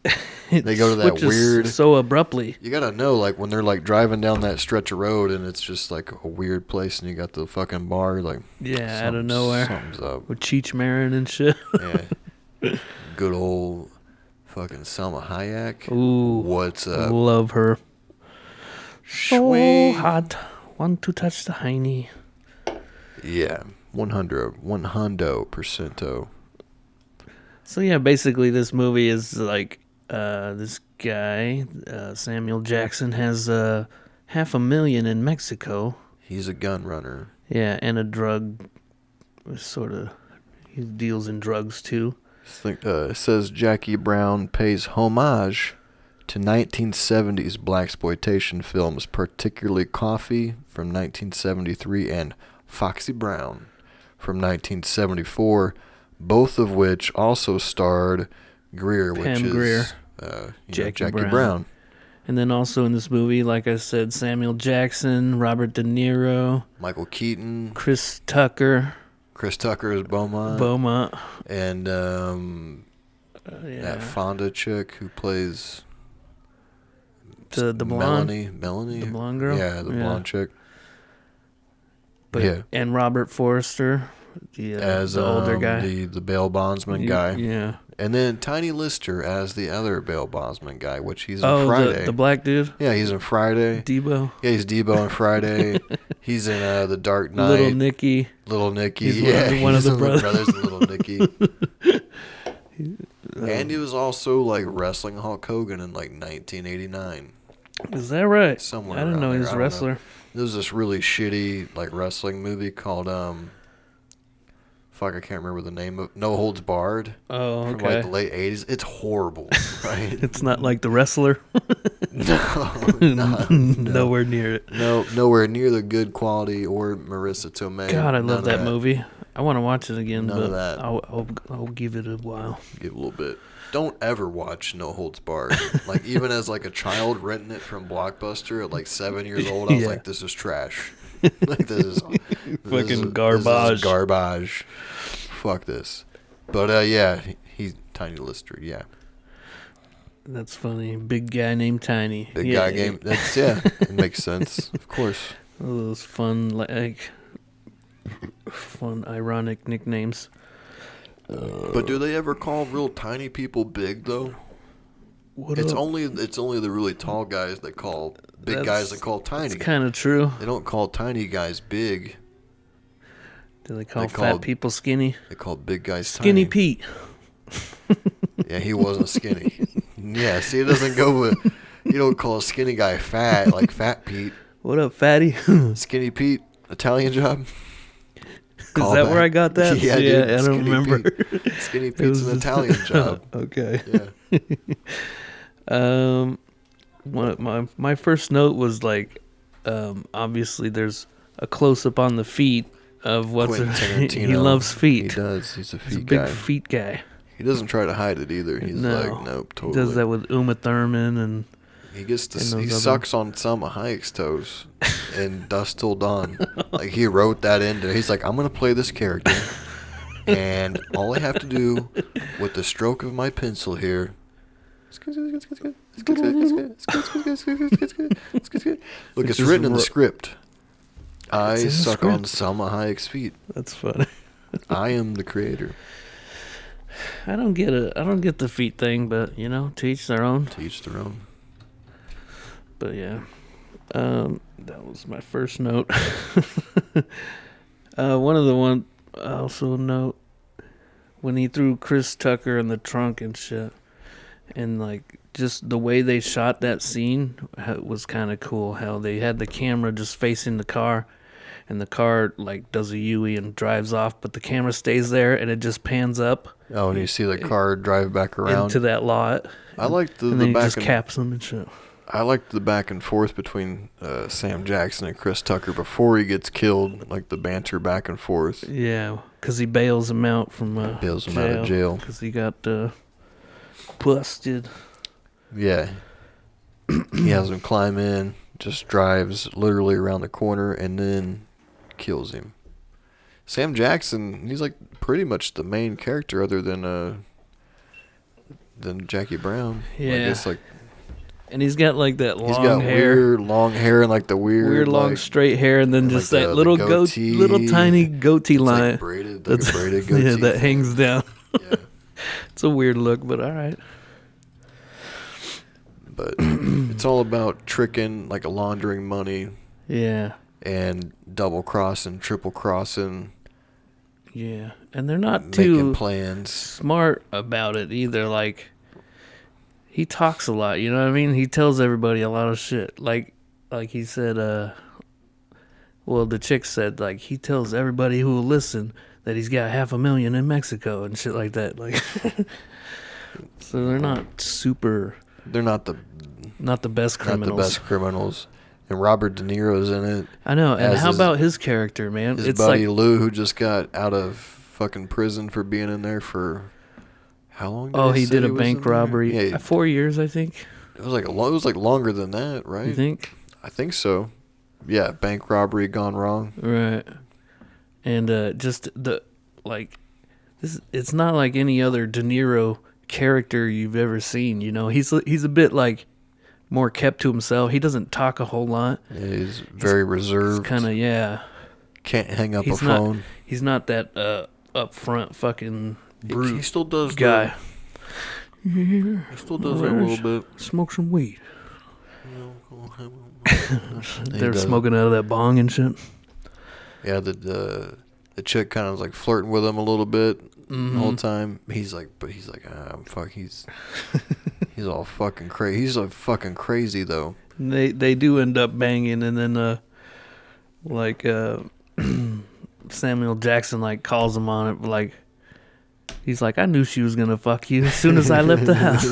They go to that weird. So abruptly. You gotta know, like when they're like driving down that stretch of road and it's just like a weird place, and you got the fucking bar, like out of nowhere. Something's up with Cheech Marin and shit. Yeah. Good old fucking Selma Hayek. Ooh, what's up? Love her. Sweet. So hot. Want to touch the hiney. Yeah, 100%. So yeah, basically this movie is like this guy, Samuel Jackson, has $500,000 in Mexico. He's a gun runner. Yeah, and a drug he deals in drugs too. It says Jackie Brown pays homage to 1970s blaxploitation films, particularly Coffee from 1973 and Foxy Brown from 1974, both of which also starred Grier, Pam Grier, Jackie Brown. And then also in this movie, like I said, Samuel Jackson, Robert De Niro, Michael Keaton, Chris Tucker. Chris Tucker is Beaumont. And that Fonda chick who plays the blonde. Melanie? The blonde girl? Yeah, the blonde chick. And Robert Forster, as the older guy. The bail bondsman guy. Yeah. And then Tiny Lister as the other bail bondsman guy, which he's in Friday. The black dude? Yeah, he's in Friday. Debo? Yeah, he's Debo in Friday. He's in The Dark Knight. Little Nicky. He's one of the brothers. Little Nicky. And he was also like wrestling Hulk Hogan in like 1989. Is that right? Somewhere I didn't know he was a wrestler. There was this really shitty like wrestling movie called fuck, I can't remember the name of No Holds Barred. Oh, okay. From like the late 80s. It's horrible, right? It's not like The Wrestler. No. Nowhere near it. No, nowhere near the good quality or Marissa Tomei. God, I love that movie. I want to watch it again, None but of that. I'll give it a while. Give a little bit. Don't ever watch No Holds Barred. Like, even as like a child renting it from Blockbuster at like 7 years old, I was like, this is trash. Like, this is fucking garbage. This is garbage. Fuck this. But yeah, he's Tiny Lister. Yeah. That's funny. Big guy named Tiny. Big guy game. That's It makes sense. Of course. All those fun ironic nicknames. But do they ever call real tiny people big though? It's only the really tall guys that call big guys that call tiny. It's kind of true. They don't call tiny guys big. Do they call fat people skinny? They call big guys Skinny tiny. Pete. Yeah, he wasn't skinny. Yeah, see, it doesn't go with. You don't call a skinny guy fat like Fat Pete. What up, fatty? Skinny Pete, Italian job. Is that where I got that? Yeah, dude, I don't remember. Skinny Pete's an Italian job. Okay. Yeah. My first note was like, obviously there's a close up on the feet of Quentin Tarantino. He loves feet. He does. He's a He's a big feet guy. He doesn't try to hide it either. He's like, nope, totally. He does that with Uma Thurman and. He sucks on Salma Hayek's toes in Dusk Till Dawn. Like, he wrote that into. He's like, I'm gonna play this character, and all I have to do with the stroke of my pencil here. Look, it's written in the script. I suck on Salma Hayek's feet. That's funny. I am the creator. I don't get it. I don't get the feet thing, but to each their own. To each their own. But yeah, that was my first note. One of the one I also note when he threw Chris Tucker in the trunk and shit, and like just the way they shot that scene was kind of cool. How they had the camera just facing the car, and the car like does a U-E and drives off, but the camera stays there and it just pans up. Oh, and you see the car drive back around into that lot. I like the and then back he just caps them and shit. I liked the back and forth between Sam Jackson and Chris Tucker before he gets killed, like the banter back and forth. Yeah, because he bails him out from out of jail because he got busted. Yeah, he has him climb in, just drives literally around the corner, and then kills him. Sam Jackson, he's like pretty much the main character, other than Jackie Brown. Yeah, I guess like. And he's got like that long hair. Weird long hair and like the weird long straight hair, and then just like that little goatee, little tiny goatee line. Like braided, like a braided goatee. Yeah, that hangs down. Yeah. It's a weird look, but all right. But it's all about tricking, like laundering money. Yeah. And double crossing, triple crossing. Yeah, and they're not too making plans. Smart about it either. Like. He talks a lot, you know what I mean? He tells everybody a lot of shit. Like he said, the chick said, like, he tells everybody who will listen that he's got $500,000 in Mexico and shit like that. Like, so they're not super. They're not the best criminals. Not the best criminals. And Robert De Niro's in it. I know. And how about his character, man? His buddy Lou, who just got out of fucking prison for being in there for. How long? He did a bank robbery. 4 years, I think. It was like longer than that, right? You think? I think so. Yeah, bank robbery gone wrong. Right. And just it's not like any other De Niro character you've ever seen. He's a bit like more kept to himself. He doesn't talk a whole lot. Yeah, he's very reserved. Kind of Can't hang up a phone. He's not that upfront fucking. Brute he still does guy. He still does that a little bit. Smoke some weed. They're smoking out of that bong and shit. Yeah, the chick kind of like flirting with him a little bit the whole time. He's like, he's all fucking crazy. He's like fucking crazy though. They do end up banging, and then Samuel Jackson like calls him on it, but like he's like, I knew she was gonna fuck you as soon as I left the house.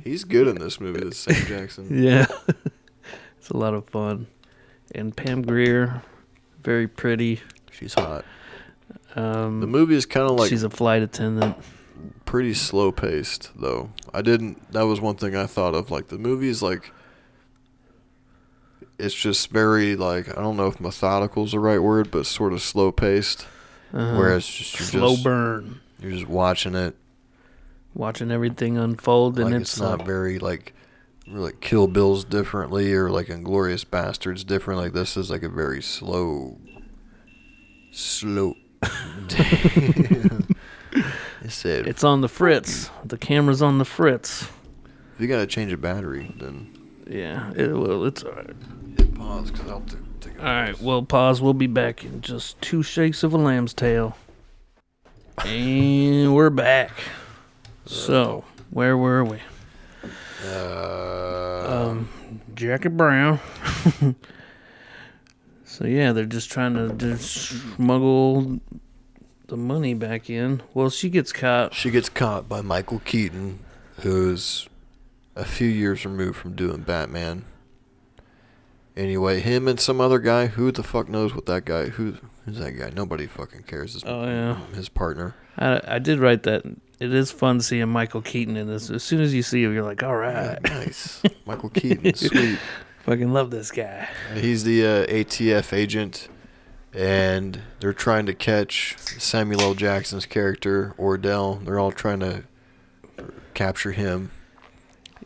He's good in this movie, this Sam Jackson. Yeah. It's a lot of fun. And Pam Grier, very pretty. She's hot. The movie is kind of like... She's a flight attendant. Pretty slow paced, though. That was one thing I thought of. Like, the movie is like... It's just very, like, I don't know if methodical is the right word, but sort of slow paced. Whereas slow burn. You're just watching it. Watching everything unfold, and like it's not very like Kill Bill's differently or like Inglourious Bastards different. Like this is like a very slow. Damn. It's on the fritz. The camera's on the fritz. If you gotta change a battery, then yeah, it's all right. Hit pause because I'll take it. All right, well, pause. We'll be back in just 2 shakes of a lamb's tail, and we're back. So, where were we? Jackie Brown. So, yeah, they're just trying to smuggle the money back in. Well, she gets caught. She gets caught by Michael Keaton, who's a few years removed from doing Batman. Anyway, him and some other guy. Who the fuck knows what that guy... Who's that guy? Nobody fucking cares. His partner. I did write that. It is fun seeing Michael Keaton in this. As soon as you see him, you're like, all right. Yeah, nice. Michael Keaton, sweet. Fucking love this guy. He's the ATF agent, and they're trying to catch Samuel L. Jackson's character, Ordell. They're all trying to capture him.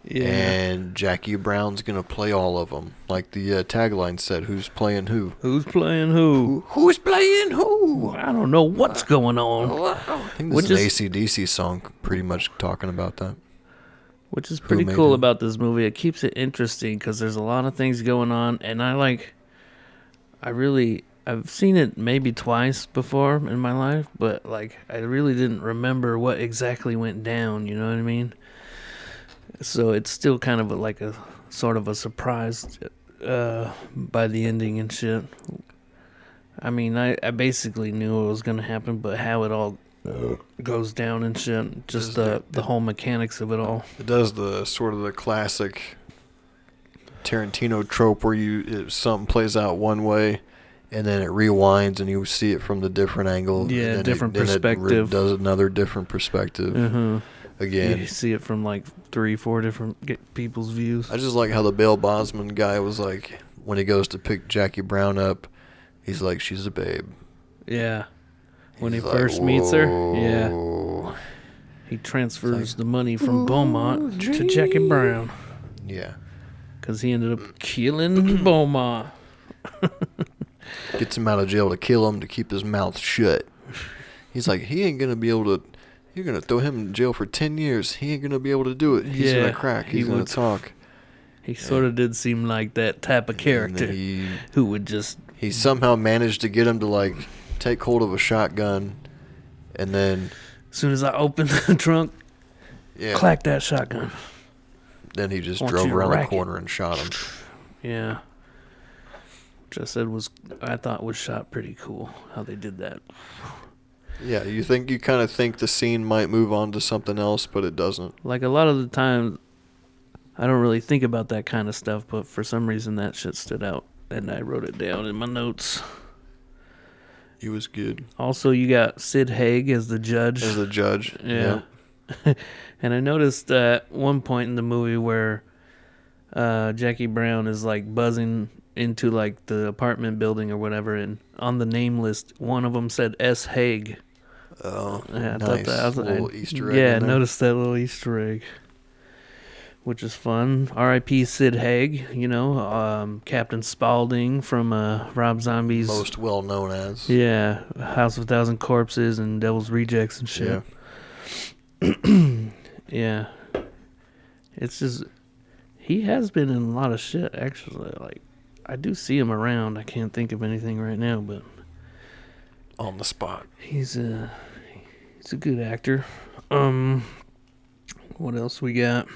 Yeah. And Jackie Brown's going to play all of them. Like the tagline said, who's playing who? Who's playing who? Who's playing who? I don't know what's going on. I think this is an AC/DC song pretty much talking about that. Which is pretty cool about this movie. It keeps it interesting because there's a lot of things going on. And I've seen it maybe twice before in my life. But like, I really didn't remember what exactly went down. You know what I mean? So it's still kind of like a sort of a surprise by the ending and shit. I mean, I basically knew it was going to happen, but how it all goes down and shit, just the whole mechanics of it all. It does the sort of the classic Tarantino trope where something plays out one way, and then it rewinds and you see it from the different angle. Yeah, and different perspective. It does another different perspective. Mm-hmm. Again, you see it from like 3-4 different people's views. I just like how the Bale Bosman guy was like, when he goes to pick Jackie Brown up, he's like, she's a babe. Yeah. When he like, first meets her, yeah. He transfers the money from Beaumont to Jackie Brown. Yeah. Because he ended up killing Beaumont. Gets him out of jail to kill him, to keep his mouth shut. He's like, he ain't going to be able to... You're going to throw him in jail for 10 years. He ain't going to be able to do it. He's going to crack. He's going to talk. He sort of did seem like that type of character who would just... He somehow managed to get him to, like, take hold of a shotgun, and then... As soon as I opened the trunk, clack that shotgun. Then he just drove around the corner and shot him. Yeah. Which I thought was shot pretty cool, how they did that. Yeah, you kind of think the scene might move on to something else, but it doesn't. Like a lot of the time, I don't really think about that kind of stuff, but for some reason that shit stood out, and I wrote it down in my notes. He was good. Also, you got Sid Haig as the judge. Yeah. And I noticed at one point in the movie where Jackie Brown is like buzzing into like the apartment building or whatever, and on the name list, one of them said S. Haig. Oh, yeah, I nice. thought that little Easter egg. Yeah, I noticed that little Easter egg, which is fun. R.I.P. Sid Haig, Captain Spaulding from Rob Zombie's... Most well-known as. Yeah, House of a Thousand Corpses and Devil's Rejects and shit. Yeah. Yeah. It's just... He has been in a lot of shit, actually. Like, I do see him around. I can't think of anything right now, but... On the spot. He's a good actor. What else we got?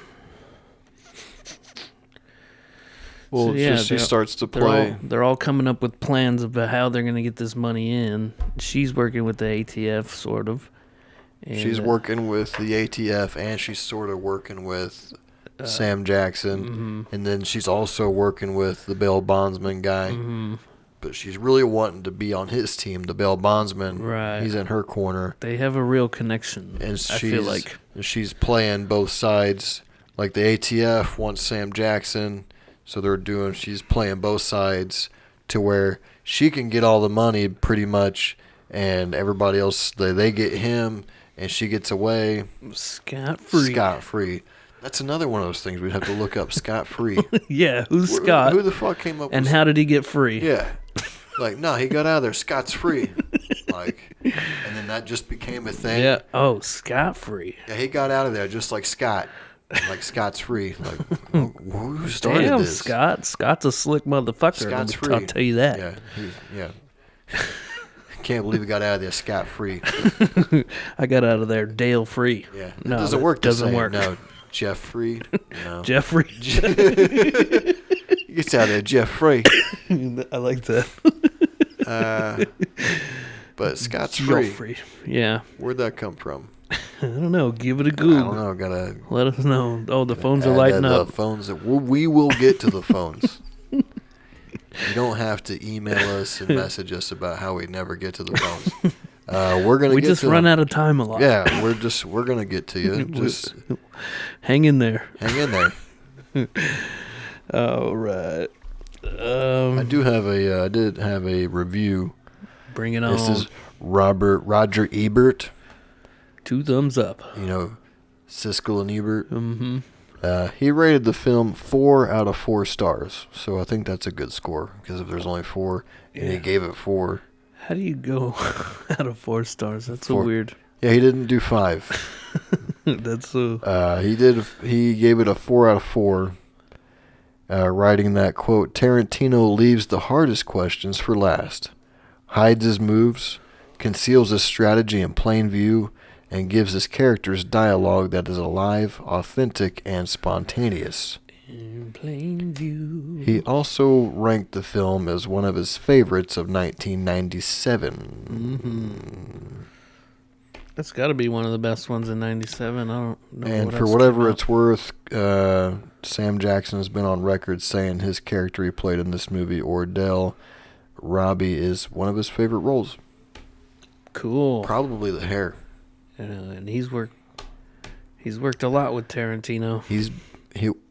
Well, so, yeah, she starts to play. They're all coming up with plans about how they're going to get this money in. She's working with the ATF, sort of. And, she's working with the ATF, and she's sort of working with Sam Jackson. Mm-hmm. And then she's also working with the Bale bondsman guy. Mm-hmm. But she's really wanting to be on his team, the Bale bondsman. Right. He's in her corner. They have a real connection, and I feel like. And she's playing both sides. Like the ATF wants Sam Jackson, so she's playing both sides to where she can get all the money pretty much, and everybody else, they get him, and she gets away. Scot-free. Scot-free. That's another one of those things we'd have to look up, scot-free. Yeah, who's Scott? Who the fuck came up with and how did he get free? Yeah. Like, no, he got out of there scot-free. Like, and then that just became a thing. Yeah. Oh, scot-free. Yeah, he got out of there just like Scott. Like Scott's free. Like, who started Damn, this? Scott's a slick motherfucker. Scott's free. I'll tell you that. Yeah. Can't believe he got out of there scot free. I got out of there Dale free. Yeah, it doesn't work. Doesn't work. No, Jeff free. No. Jeffrey. He gets out of there Jeff free. I like that. But Scott's free. Free. Yeah. Where'd that come from? I don't know. Give it a Google. I don't know. Let us know. Oh, the phones are lighting up. The phones. We will get to the phones. You don't have to email us and message us about how we never get to the phones. We're gonna. We just run out of time a lot. Yeah, we're gonna get to you. Just hang in there. Hang in there. All right. I did have a review. Bring it on. This is Roger Ebert. 2 thumbs up. You know, Siskel and Ebert. Mm-hmm. He rated the film 4 out of 4 stars. So I think that's a good score, because if there's only 4 and he gave it 4. How do you go out of 4 stars? That's 4. So weird. Yeah, he didn't do 5. That's so. He gave it a 4 out of 4. Writing that, quote, Tarantino leaves the hardest questions for last, hides his moves, conceals his strategy in plain view, and gives his characters dialogue that is alive, authentic, and spontaneous. In plain view. He also ranked the film as one of his favorites of 1997. Mm-hmm. That's got to be one of the best ones in 97. I don't know. And for whatever it's worth, Sam Jackson has been on record saying his character he played in this movie, Ordell Robbie, is one of his favorite roles. Cool. Probably the hair. And he's worked a lot with Tarantino.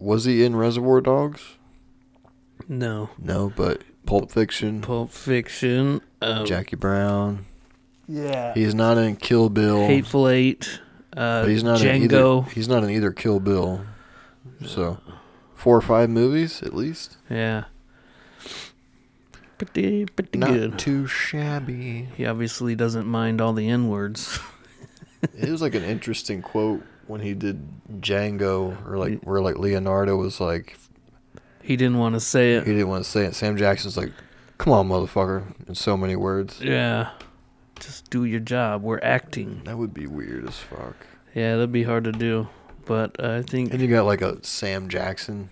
Was he in Reservoir Dogs? No, but Pulp Fiction. Jackie Brown. Yeah. He's not in Kill Bill. Hateful Eight. But he's not Django. He's not in either Kill Bill. So 4 or 5 movies at least. Yeah. Pretty not good. Not too shabby. He obviously doesn't mind all the N-words. It was like an interesting quote when he did Django, where Leonardo was like, he didn't want to say it. He didn't want to say it. Sam Jackson's like, "Come on, motherfucker," in so many words. Yeah, just do your job. We're acting. That would be weird as fuck. Yeah, that'd be hard to do. But I think. And you got like a Sam Jackson.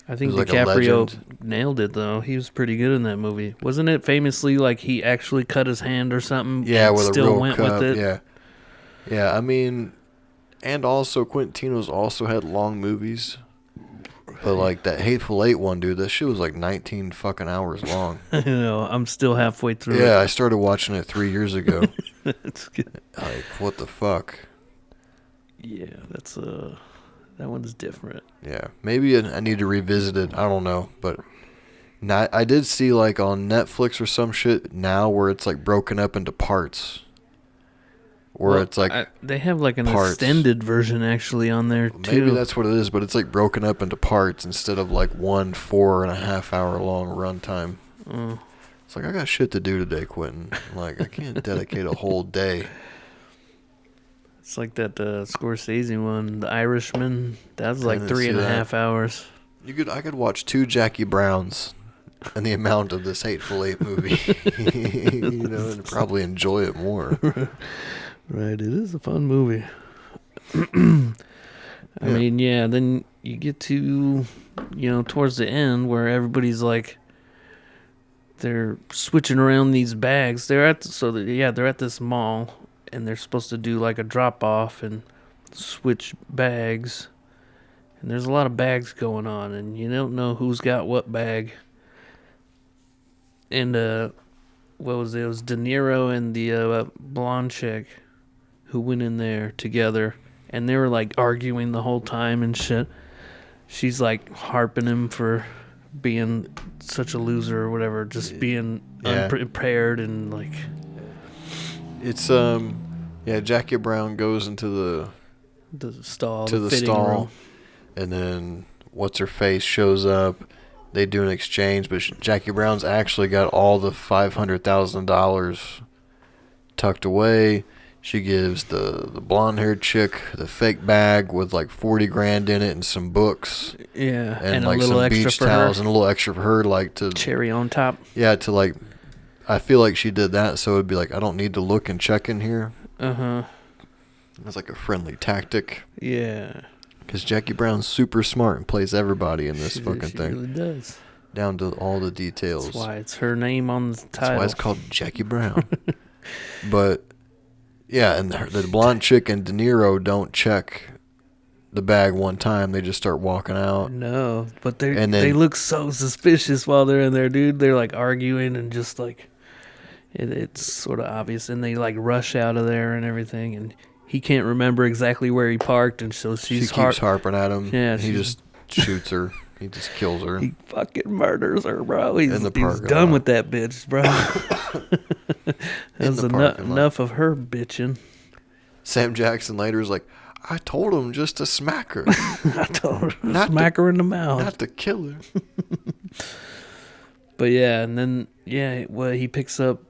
I think DiCaprio nailed it, though. He was pretty good in that movie. Wasn't it famously like he actually cut his hand or something? Yeah, with still a real went cut. With it? Yeah. Yeah, I mean, and also Quentin Tarantino's also had long movies. But like that Hateful Eight one, dude, that shit was like 19 fucking hours long. I know. I'm still halfway through. Yeah, I started watching it 3 years ago. That's good. Like, what the fuck? Yeah, that's that one's different. Yeah, maybe I need to revisit it. I don't know, but I did see like on Netflix or some shit now where it's like broken up into parts. Where it's like they have like an extended version actually on there too. Maybe that's what it is, but it's like broken up into parts instead of like 1 4.5 hour long runtime. It's like, I got shit to do today, Quentin. Like, I can't dedicate a whole day. It's like that Scorsese one, The Irishman. That was like 3.5 hours. I could watch 2 Jackie Browns and the amount of this Hateful Eight movie, and probably enjoy it more. Right, it is a fun movie. I mean, yeah. Then you get to, towards the end where everybody's like, they're switching around these bags. They're at this mall, and they're supposed to do like a drop off and switch bags. And there's a lot of bags going on, and you don't know who's got what bag. And what was it? It was De Niro and the blonde chick who went in there together, and they were like arguing the whole time and shit. She's like harping him for being such a loser or whatever, just being unprepared and like. It's Jackie Brown goes into the stall, to the stall, room. And then what's her face shows up. They do an exchange, but Jackie Brown's actually got all the $500,000 tucked away. She gives the blonde-haired chick the fake bag with like 40 grand in it and some books. Yeah, and like some beach towels and a little extra for her, like to cherry on top. Yeah, to like, I feel like she did that so it'd be like I don't need to look and check in here. It's like a friendly tactic. Yeah. Because Jackie Brown's super smart and plays everybody in this fucking thing. She really does. Down to all the details. That's why it's her name on the title. That's why it's called Jackie Brown. But, yeah, and the blonde chick and De Niro don't check the bag one time. They just start walking out. No, but they look so suspicious while they're in there, dude. They're like arguing and just like, it's sort of obvious. And they like rush out of there and everything, and he can't remember exactly where he parked, and so she keeps harping at him. Yeah, he just shoots her. He just kills her. He fucking murders her, bro. He's done with that bitch, bro. That's enough of her bitching. Sam Jackson later is like, I told him just to smack her. I told him to smack her in the mouth. Not to kill her. But yeah, and then, he picks up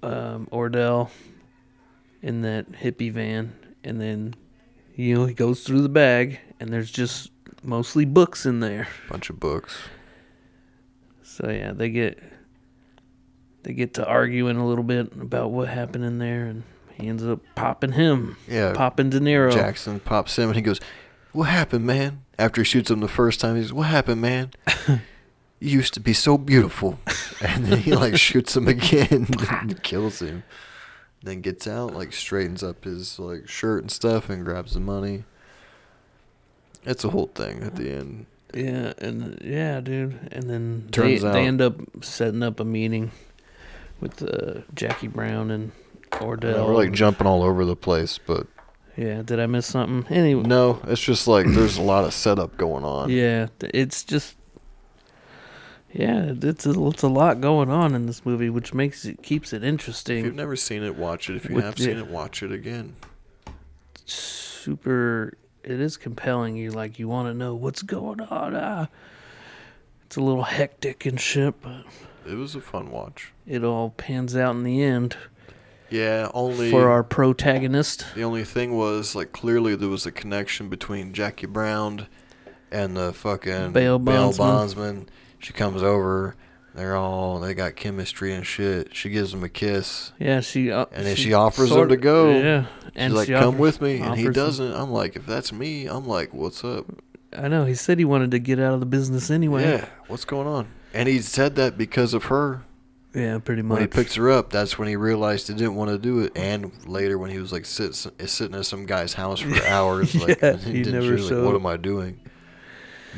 Ordell in that hippie van, and then he goes through the bag, and there's just mostly books in there. Bunch of books. So yeah, they get to arguing a little bit about what happened in there, and he ends up popping him. Yeah, popping De Niro. Jackson pops him, and he goes, "What happened, man?" After he shoots him the first time, he goes, "What happened, man? You used to be so beautiful." And then he like shoots him again and kills him. Then gets out, like straightens up his like shirt and stuff, and grabs the money. It's a whole thing at the end. Yeah, and dude, and then they end up setting up a meeting with Jackie Brown and Ordell. Yeah, we're like jumping all over the place, but yeah, did I miss something? Anyway, no, it's just like there's a lot of setup going on. Yeah, it's just. Yeah, it's a lot going on in this movie, which keeps it interesting. If you've never seen it, watch it. If you have seen it, watch it again. Super, it is compelling. You want to know what's going on. It's a little hectic and shit, but it was a fun watch. It all pans out in the end. Yeah, only for our protagonist. The only thing was like clearly there was a connection between Jackie Brown and the fucking Bale bondsman. She comes over. They got chemistry and shit. She gives him a kiss. Yeah, and then she offers him to go. Yeah, and she's like, "Come with me," and he doesn't. I'm like, if that's me, I'm like, "What's up?" I know. He said he wanted to get out of the business anyway. Yeah, what's going on? And he said that because of her. Yeah, pretty much. When he picks her up, that's when he realized he didn't want to do it. And later, when he was like sitting at some guy's house for hours, like he never showed. Like, what am I doing?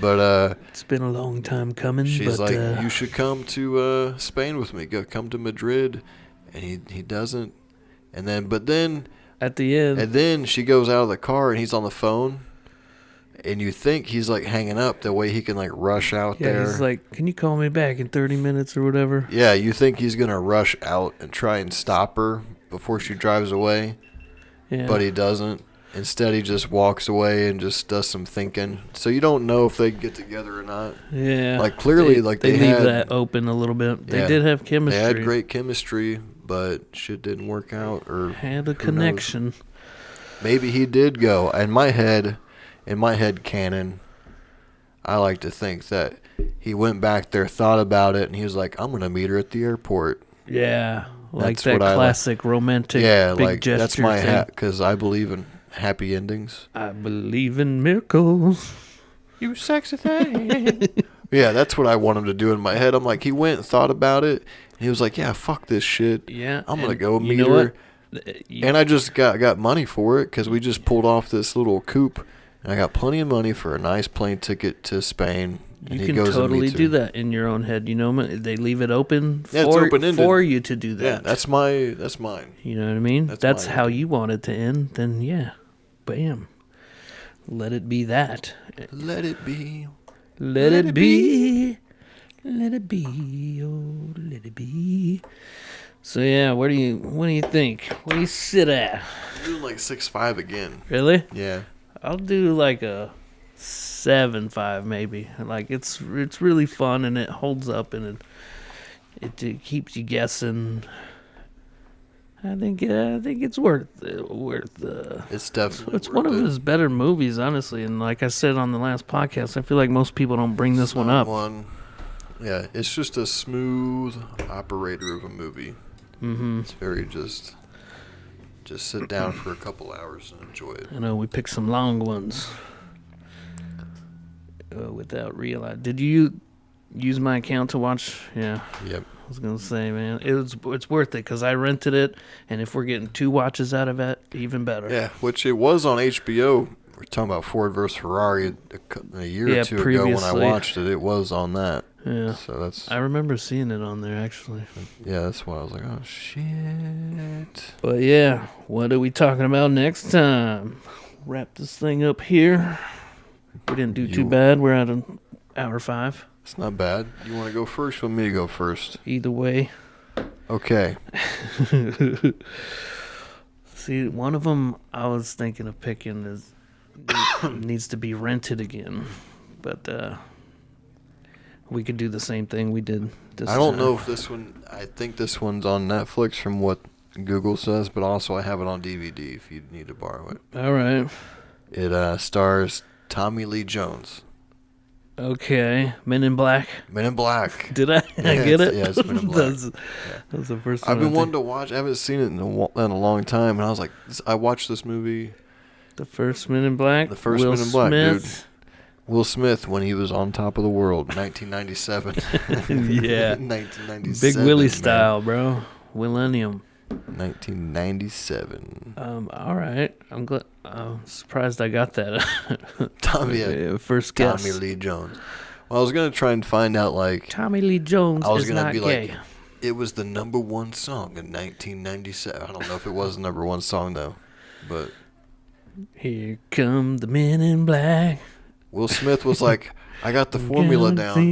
But it's been a long time coming. She's like, you should come to Spain with me. Come to Madrid, and he doesn't. And then at the end, and then she goes out of the car, and he's on the phone, and you think he's like hanging up that way he can like rush out there. Yeah, he's like, "Can you call me back in 30 minutes or whatever?" Yeah, you think he's gonna rush out and try and stop her before she drives away. Yeah, but he doesn't. Instead, he just walks away and just does some thinking. So you don't know if they get together or not. Yeah. Like, clearly, they leave that open a little bit. They did have chemistry. They had great chemistry, but shit didn't work out. Or had a connection. Knows. Maybe he did go. In my head canon, I like to think that he went back there, thought about it, and he was like, I'm going to meet her at the airport. Yeah. Like that classic romantic big gesture that's my hat, because I believe in happy endings. I believe in miracles. You sexy thing. Yeah, that's what I want him to do in my head. I'm like, he went and thought about it. And he was like, yeah, fuck this shit. Yeah. I'm going to go meet her. And I just got money for it because we just pulled off this little coupe. And I got plenty of money for a nice plane ticket to Spain. You can totally do that in your own head. You know, they leave it open for you to do that. Yeah, that's mine. You know what I mean? That's how you want it to end. Then, yeah, bam. Let it be that. Let it be. Let it be. Let it be. Oh, let it be. So, yeah, what do you think? Where do you sit at? I'm doing like 6'5" again. Really? Yeah. I'll do like a 7.5 maybe. Like it's really fun and it holds up and it keeps you guessing. I think it's worth. It's definitely. It's one of his better movies, honestly. And like I said on the last podcast, I feel like most people don't bring this one up. Yeah, it's just a smooth operator of a movie. Mm-hmm. It's very just sit down for a couple hours and enjoy it. I know we picked some long ones. Without realizing, did you use my account to watch? Yeah. Yep. I was gonna say, man, it's worth it because I rented it, and if we're getting 2 watches out of it, even better. Yeah, which it was on HBO. We're talking about Ford versus Ferrari a year or two ago when I watched it. It was on that. Yeah. So I remember seeing it on there actually. Yeah, that's why I was like, oh shit. But yeah, what are we talking about next time? Wrap this thing up here. We didn't do too bad. We're at an hour 5. It's not bad. You want to go first? You want me to go first? Either way. Okay. See, one of them I was thinking of picking needs to be rented again, but we could do the same thing we did this time. I don't know if this one. I think this one's on Netflix from what Google says, but also I have it on DVD if you need to borrow it. All right. It stars Tommy Lee Jones. Okay, Men in Black. Men in Black. Did I get it? Yeah, it's Men in Black. That was the first one. I've been wanting to watch. I haven't seen it in a long time, and I was like, I watched this movie. The first Men in Black. The first Men in Black, dude. Will Smith when he was on top of the world, 1997. Yeah. 1997. Big Willie style, bro. Millennium. 1997. All right. I'm surprised I got that. First guess. Tommy Lee Jones. Well, I was gonna try and find out like Tommy Lee Jones is not gay. Like, it was the number 1 song in 1997. I don't know if it was the number 1 song though, but here come the Men in Black. Will Smith was like, I got the formula down. He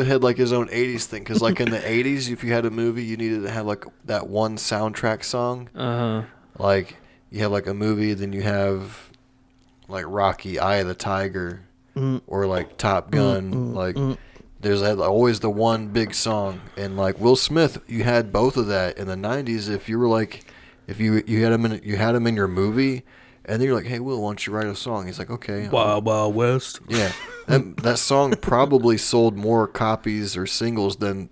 had like his own 80s thing. Because like in the 80s, if you had a movie, you needed to have like that one soundtrack song. Uh-huh. Like you have like a movie, then you have like Rocky, Eye of the Tiger, or like Top Gun. There's always the one big song. And like Will Smith, you had both of that in the 90s. If you were like, if you had him in your movie. And then you're like, hey, Will, why don't you write a song? He's like, okay. Wild Wild West. Yeah. That song probably sold more copies or singles in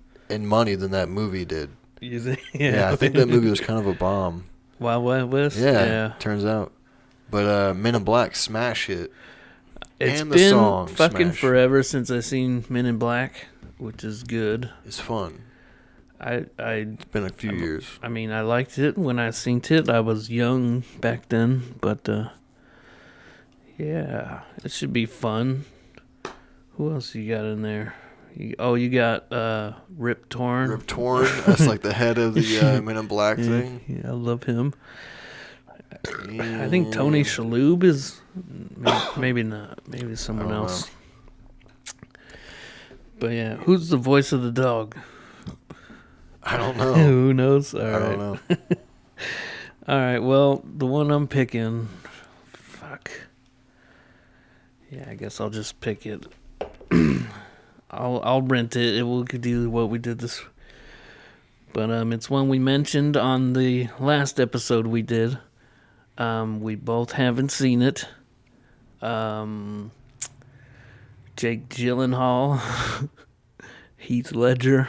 money than that movie did. You think? Yeah, I think that movie was kind of a bomb. Wild Wild West? Yeah. Turns out. But Men in Black smash hit. It's and been the song fucking smash. forever since I seen Men in Black, which is good. It's fun. It's been a few years. I mean, I liked it when I seen it. I was young back then, but yeah, it should be fun. Who else you got in there? You got Rip Torn. Rip Torn. That's like the head of the Men in Black thing. Yeah, I love him. I think Tony Shalhoub is maybe not. Maybe someone else. But yeah, who's the voice of the dog? I don't know. Who knows? All right. I don't know. All right. Well, the one I'm picking. Fuck. Yeah, I guess I'll just pick it. I'll rent it. It will do what we did this. But it's one we mentioned on the last episode we did. We both haven't seen it. Jake Gyllenhaal, Heath Ledger.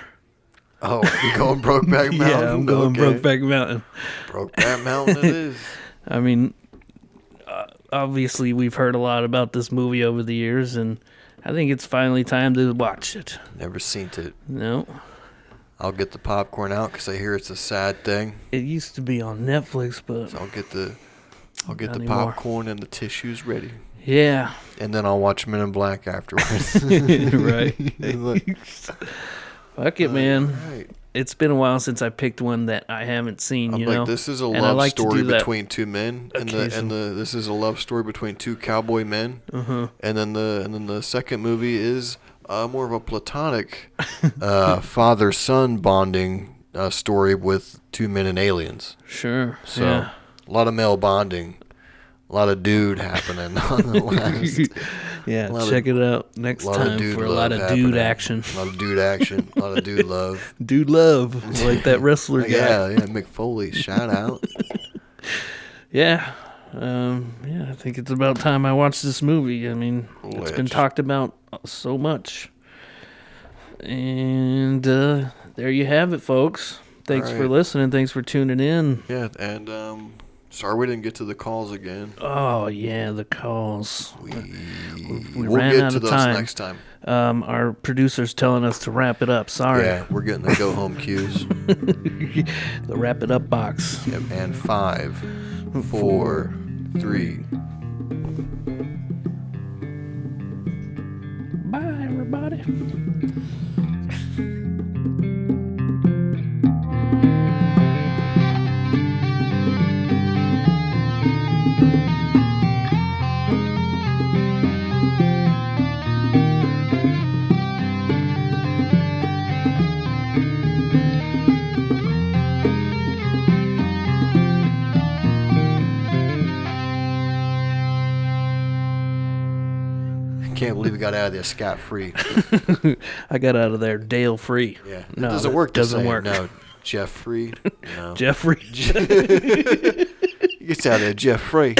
Oh, you going Brokeback Mountain? Yeah, I'm going Brokeback Mountain. Brokeback Mountain it is. I mean, obviously we've heard a lot about this movie over the years, and I think it's finally time to watch it. Never seen it. No. I'll get the popcorn out because I hear it's a sad thing. It used to be on Netflix, but so I'll get the anymore. popcorn and the tissues ready. Yeah. And then I'll watch Men in Black afterwards. Right. Fuck it, man. Right. It's been a while since I picked one that I haven't seen. I'm you like, know, this is a and love story between two men, and occasionally. this is a love story between two cowboy men, and then the second movie is more of a platonic father-son bonding story with two men and aliens. Sure. So yeah. a lot of male bonding, a lot of dude happening on the last. Yeah, check it out next time for a lot of dude action. A lot of dude action. A lot of dude love. Dude love, like that wrestler guy. Yeah, McFoley, shout out. Yeah. I think it's about time I watched this movie. I mean, it's been talked about so much. And there you have it, folks. Thanks for listening. Thanks for tuning in. Yeah, and sorry we didn't get to the calls again. Oh, yeah, the calls. We we'll ran get out to of those time. next time. Our producer's telling us to wrap it up. Sorry. Yeah, we're getting the go-home cues. The wrap it up box. Yep, and 5, 4, 3. Bye, everybody. Can't believe we got out of there scot-free. I got out of there Dale free. Yeah, it no, doesn't work. Doesn't work. No, Jeff Free. No. Jeffrey. Gets out of there, Jeff Free.